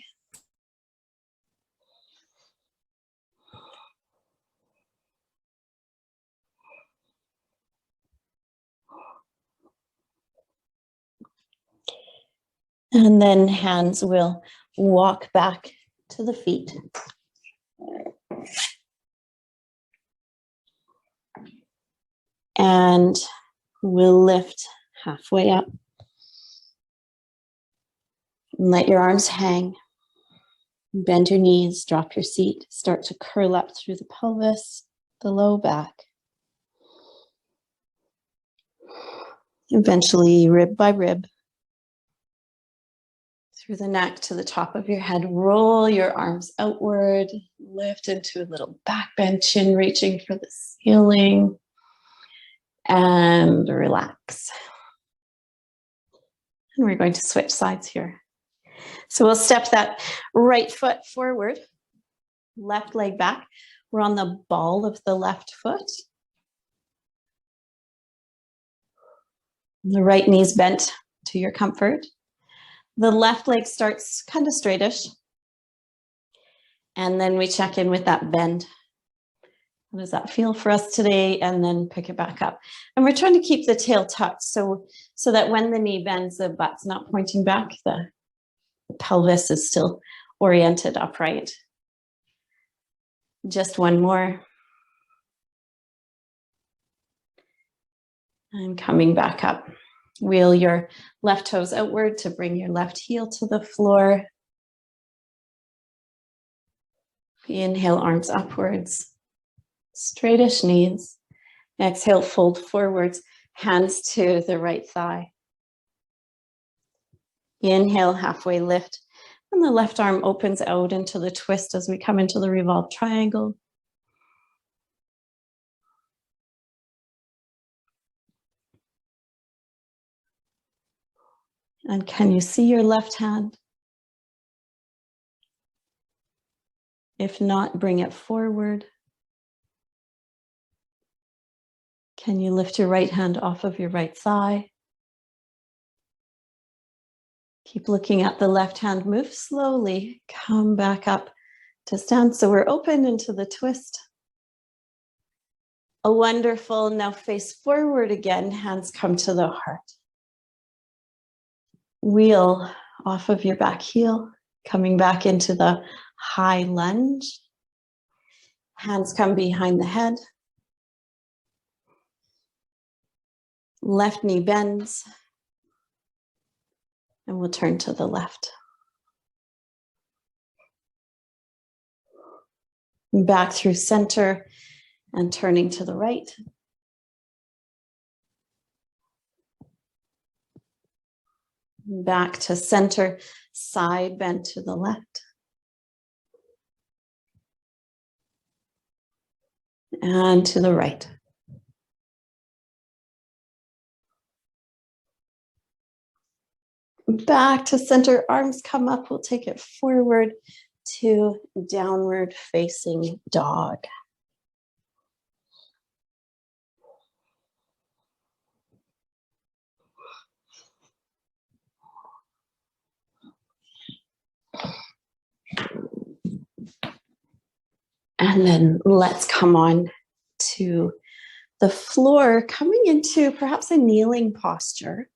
And then hands will walk back to the feet. And we'll lift halfway up. And let your arms hang. Bend your knees, drop your seat. Start to curl up through the pelvis, the low back. Eventually, rib by rib. Through the neck to the top of your head. Roll your arms outward. Lift into a little back bend, chin reaching for the ceiling. And relax. And we're going to switch sides here. So we'll step that right foot forward, left leg back. We're on the ball of the left foot. The right knee's bent to your comfort. The left leg starts kind of straightish. And then we check in with that bend. How does that feel for us today? And then pick it back up. And we're trying to keep the tail tucked so that when the knee bends, the butt's not pointing back. The pelvis is still oriented upright. Just one more. And coming back up. Wheel your left toes outward to bring your left heel to the floor. Inhale, arms upwards. Straightish knees. Exhale, fold forwards. Hands to the right thigh. Inhale, halfway lift. And the left arm opens out into the twist as we come into the revolved triangle. And can you see your left hand? If not, bring it forward. Can you lift your right hand off of your right thigh? Keep looking at the left hand. Move slowly. Come back up to stand. So we're open into the twist. A wonderful. Now face forward again. Hands come to the heart. Wheel off of your back heel. Coming back into the high lunge. Hands come behind the head. Left knee bends. And we'll turn to the left. Back through center and turning to the right. Back to center, side bend to the left. And to the right. Back to center, arms come up. We'll take it forward to downward facing dog. And then let's come on to the floor, coming into perhaps a kneeling posture.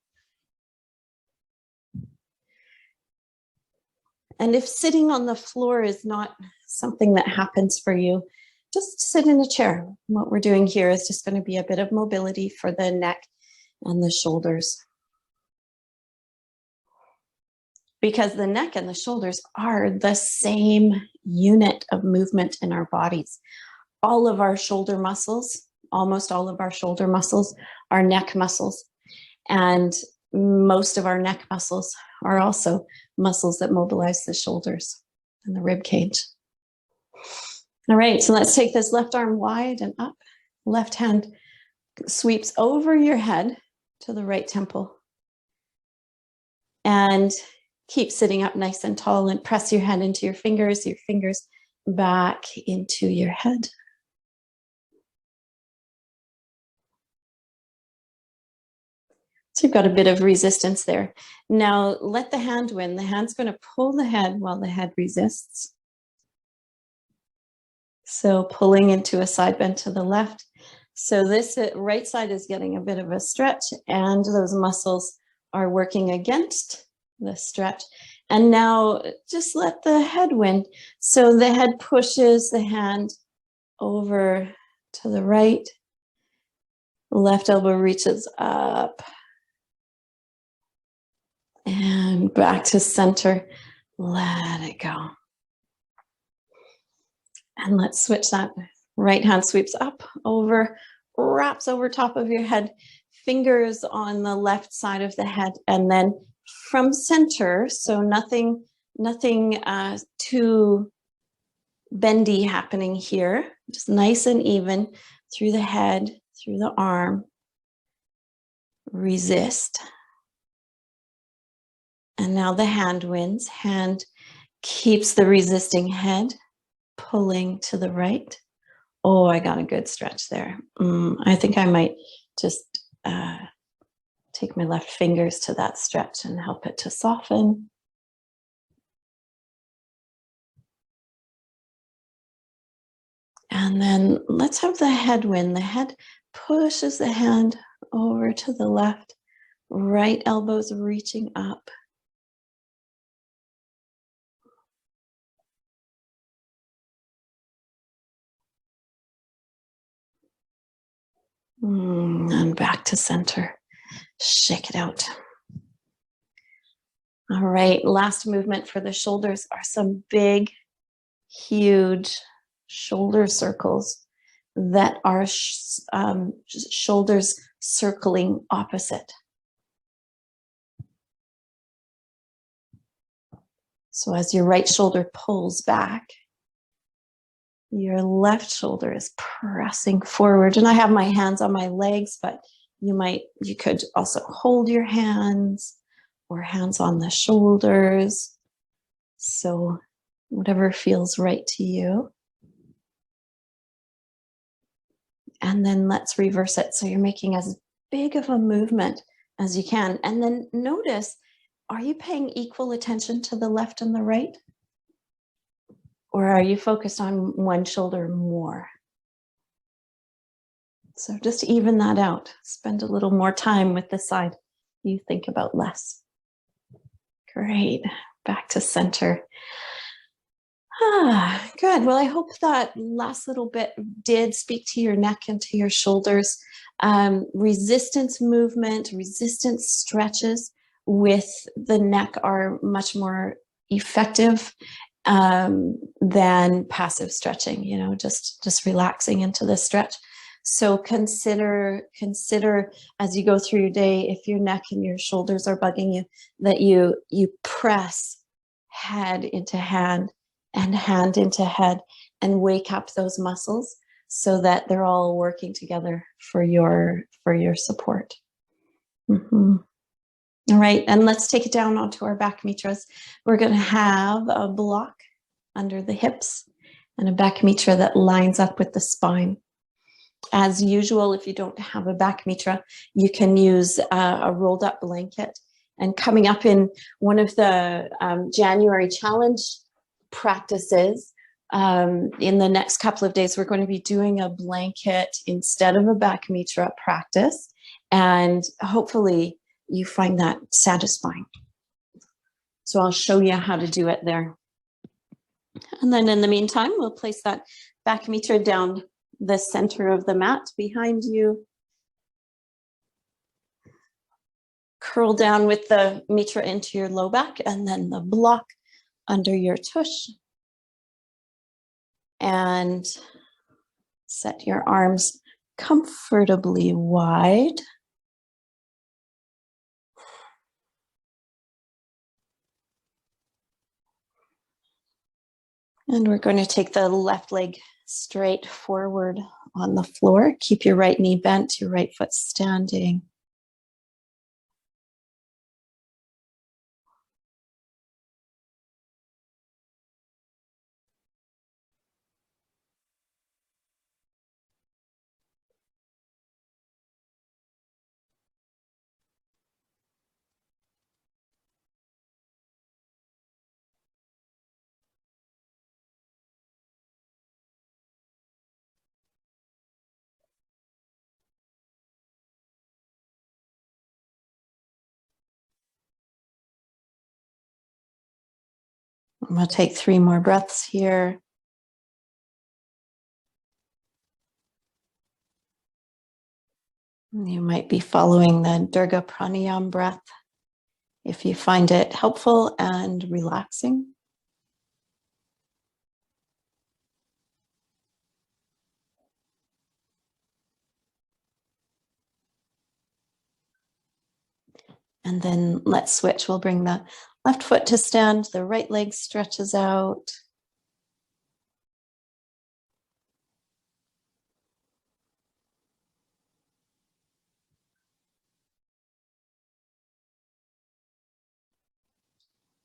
And if sitting on the floor is not something that happens for you, just sit in a chair. What we're doing here is just going to be a bit of mobility for the neck and the shoulders. Because the neck and the shoulders are the same unit of movement in our bodies. All of our shoulder muscles, almost all of our shoulder muscles, are neck muscles. And most of our neck muscles are also muscles that mobilize the shoulders and the rib cage. All right, so let's take this left arm wide and up. Left hand sweeps over your head to the right temple. And keep sitting up nice and tall and press your head into your fingers back into your head. So you've got a bit of resistance there. Now let the hand win. The hand's going to pull the head while the head resists. So pulling into a side bend to the left. So this right side is getting a bit of a stretch, and those muscles are working against the stretch. And now just let the head win. So the head pushes the hand over to the right. Left elbow reaches up. And back to center. Let it go. And let's switch that. Right hand sweeps up, over, wraps over top of your head, fingers on the left side of the head, and then from center, so nothing too bendy happening here, just nice and even through the head, through the arm. Resist. And now the hand wins. Hand keeps the resisting head, pulling to the right. Oh, I got a good stretch there. I think I might just take my left fingers to that stretch and help it to soften. And then let's have the head win. The head pushes the hand over to the left. Right elbow's reaching up. And back to center. Shake it out. All right, last movement for the shoulders are some big, huge shoulder circles that are shoulders circling opposite. So as your right shoulder pulls back, your left shoulder is pressing forward. And I have my hands on my legs, but you could also hold your hands or hands on the shoulders. So whatever feels right to you. And then let's reverse it. So you're making as big of a movement as you can. And then notice, are you paying equal attention to the left and the right? Or are you focused on one shoulder more? So just even that out. Spend a little more time with the side you think about less. Great. Back to center. Good. Well, I hope that last little bit did speak to your neck and to your shoulders. Resistance movement, resistance stretches with the neck are much more effective than passive stretching, just relaxing into the stretch. So consider as you go through your day, if your neck and your shoulders are bugging you, that you press head into hand and hand into head and wake up those muscles so that they're all working together for your support. All right, and let's take it down onto our back mudras. We're going to have a block under the hips and a back mudra that lines up with the spine. As usual, if you don't have a back mudra, you can use a rolled up blanket. And coming up in one of the January challenge practices, in the next couple of days, we're going to be doing a blanket instead of a back mudra practice. And hopefully you find that satisfying. So I'll show you how to do it there. And then in the meantime, we'll place that back mudra down the center of the mat behind you. Curl down with the mudra into your low back and then the block under your tush. And set your arms comfortably wide. And we're going to take the left leg straight forward on the floor. Keep your right knee bent, your right foot standing. I'm going to take 3 more breaths here. You might be following the Durga Pranayama breath if you find it helpful and relaxing. And then let's switch. We'll bring the left foot to stand, the right leg stretches out.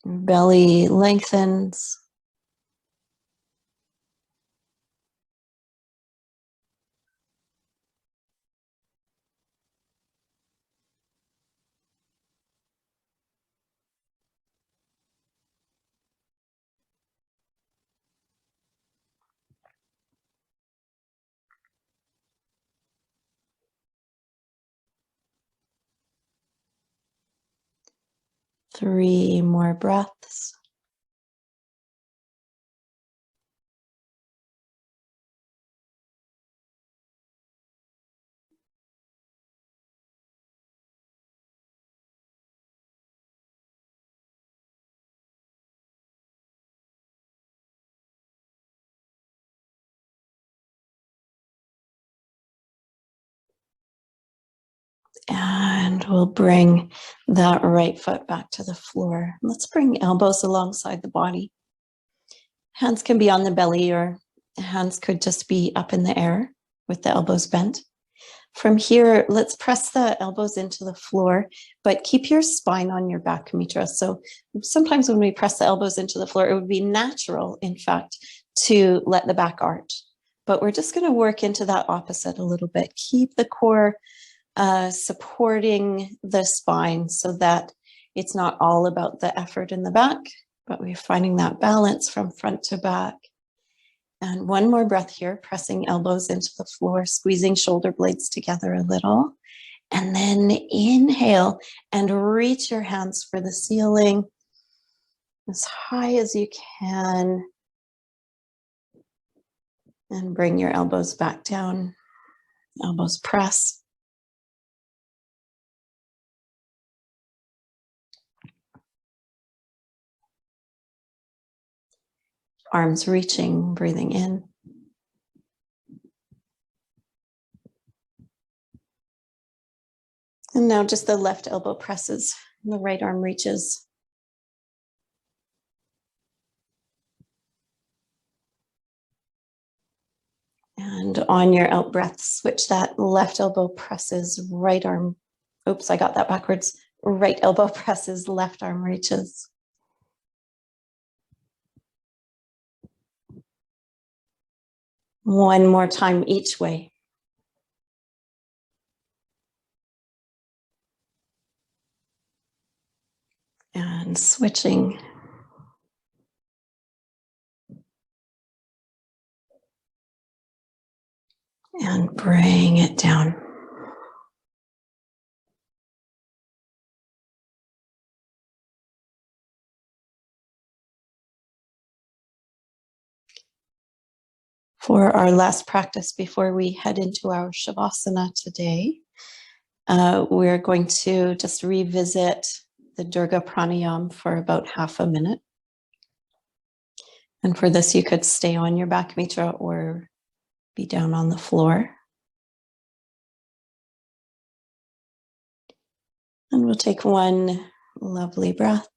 Belly lengthens. Three more breaths. And we'll bring that right foot back to the floor. Let's bring elbows alongside the body. Hands can be on the belly, or hands could just be up in the air with the elbows bent. From here, let's press the elbows into the floor, but keep your spine on your back mudra. So sometimes when we press the elbows into the floor, it would be natural, in fact, to let the back arch. But we're just going to work into that opposite a little bit. Keep the core supporting the spine so that it's not all about the effort in the back, but we're finding that balance from front to back. And one more breath here, pressing elbows into the floor, squeezing shoulder blades together a little. And then inhale and reach your hands for the ceiling as high as you can. And bring your elbows back down, elbows press. Arms reaching, breathing in. And now just the left elbow presses, and the right arm reaches. And on your out breath, switch that left elbow presses, right arm. Oops, I got that backwards. Right elbow presses, left arm reaches. One more time each way. And switching. And bring it down. For our last practice before we head into our Shavasana today, we're going to just revisit the Durga Pranayama for about half a minute. And for this, you could stay on your back mitra or be down on the floor. And we'll take one lovely breath.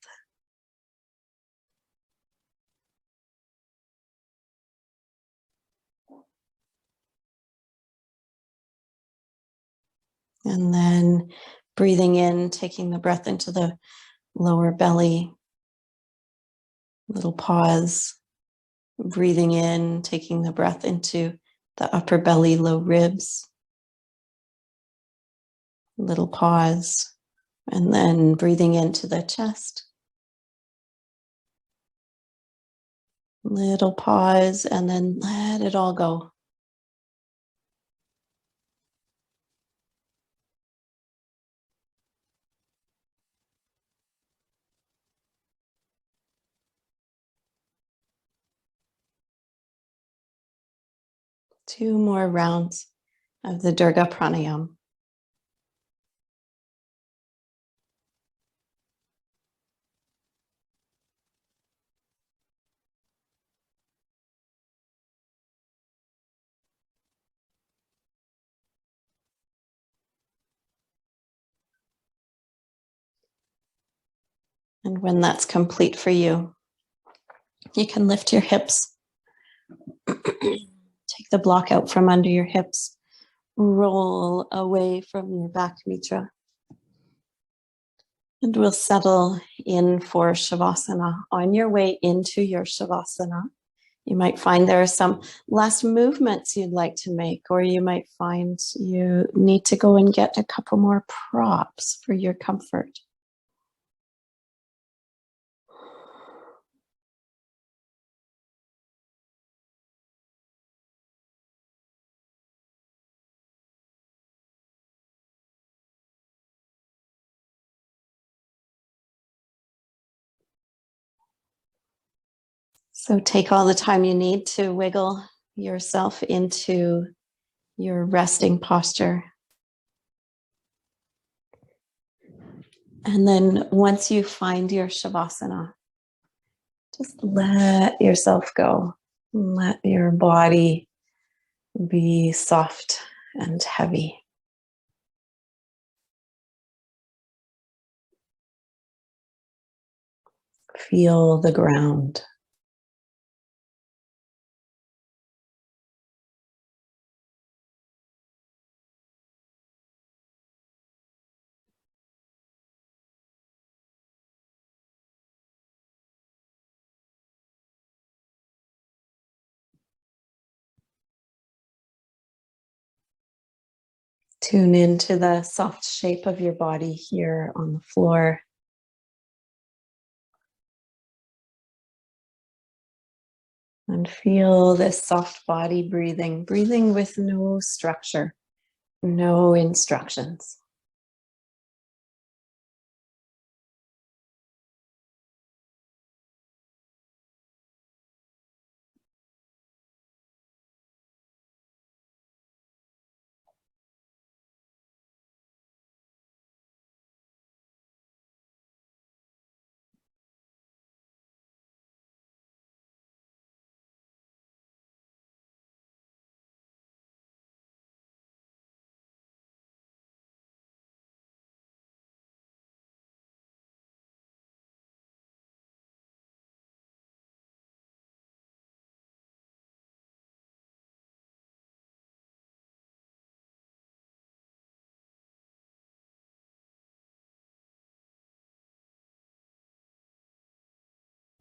And then breathing in, taking the breath into the lower belly. Little pause. Breathing in, taking the breath into the upper belly, low ribs. Little pause. And then breathing into the chest. Little pause, and then let it all go. Two more rounds of the Durga Pranayama. And when that's complete for you, you can lift your hips. Take the block out from under your hips. Roll away from your back mitra. And we'll settle in for Shavasana. On your way into your Shavasana, you might find there are some last movements you'd like to make, or you might find you need to go and get a couple more props for your comfort. So take all the time you need to wiggle yourself into your resting posture. And then once you find your Shavasana, just let yourself go. Let your body be soft and heavy. Feel the ground. Tune into the soft shape of your body here on the floor. And feel this soft body breathing, breathing with no structure, no instructions.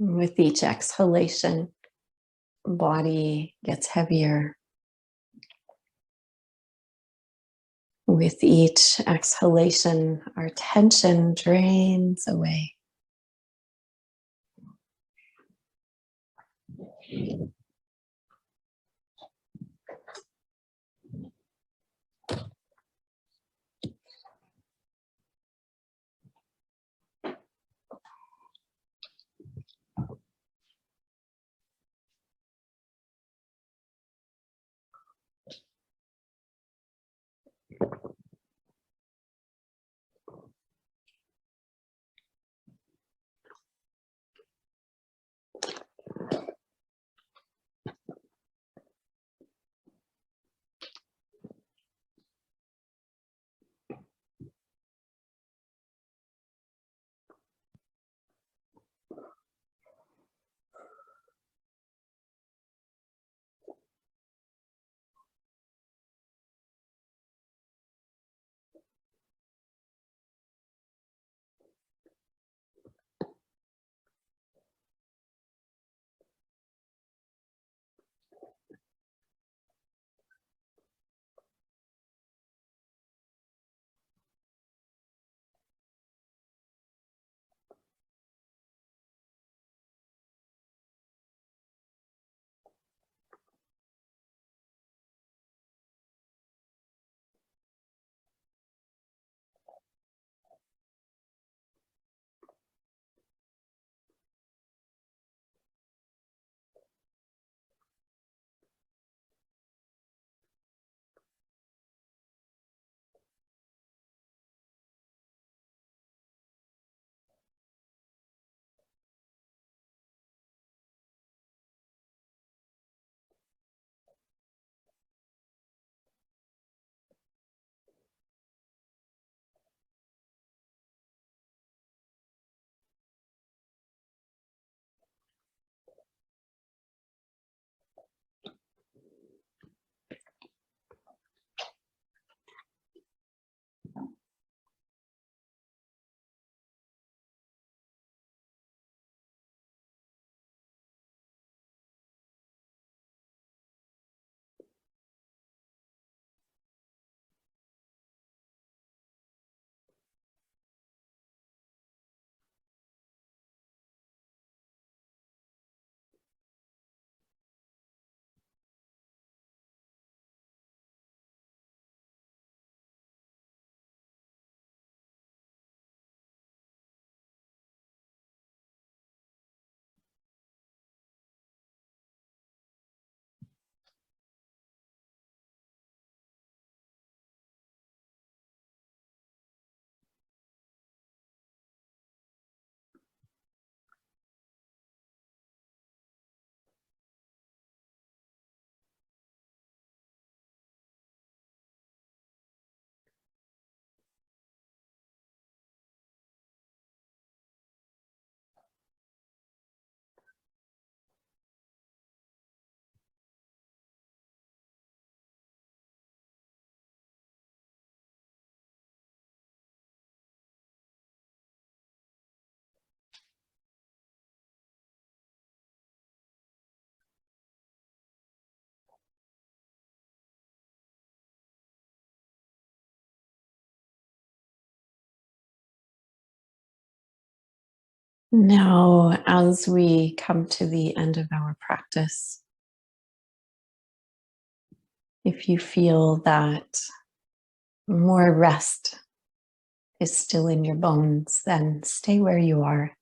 With each exhalation, body gets heavier. With each exhalation, our tension drains away. Now, as we come to the end of our practice, if you feel that more rest is still in your bones, then stay where you are.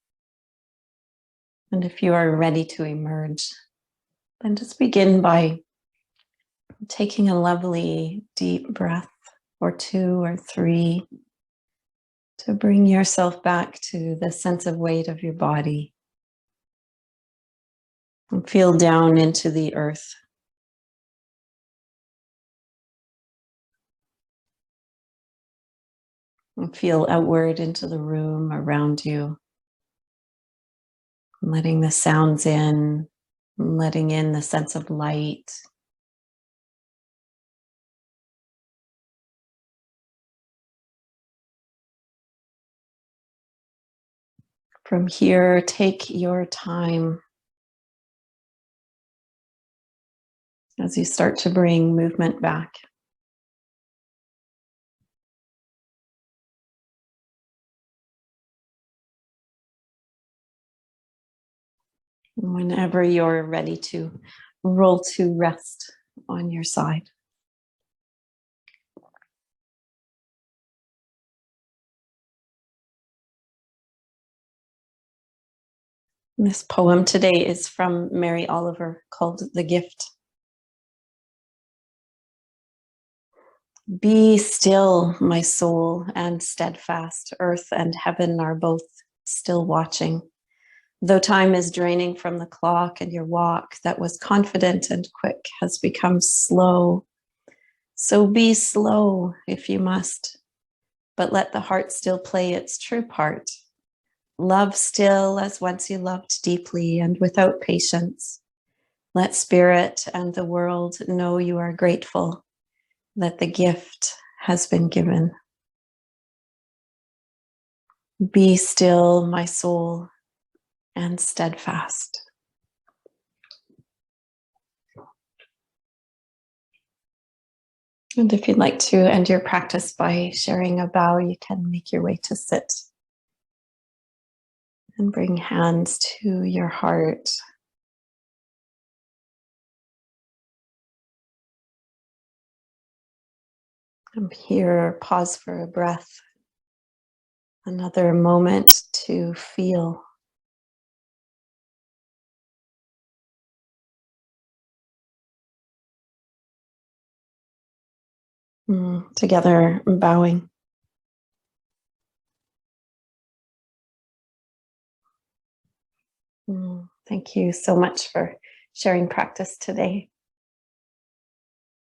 And if you are ready to emerge, then just begin by taking a lovely deep breath or 2 or 3 to bring yourself back to the sense of weight of your body. And feel down into the earth. And feel outward into the room around you. Letting the sounds in, letting in the sense of light. From here, take your time as you start to bring movement back. Whenever you're ready to roll to rest on your side. This poem today is from Mary Oliver called The Gift. Be still, my soul, and steadfast. Earth and heaven are both still watching. Though time is draining from the clock and your walk that was confident and quick has become slow. So be slow if you must, but let the heart still play its true part. Love still as once you loved deeply and without patience. Let spirit and the world know you are grateful that the gift has been given. Be still, my soul, and steadfast. And if you'd like to end your practice by sharing a bow, you can make your way to sit. And bring hands to your heart. And here, pause for a breath. Another moment to feel. Together, bowing. Thank you so much for sharing practice today.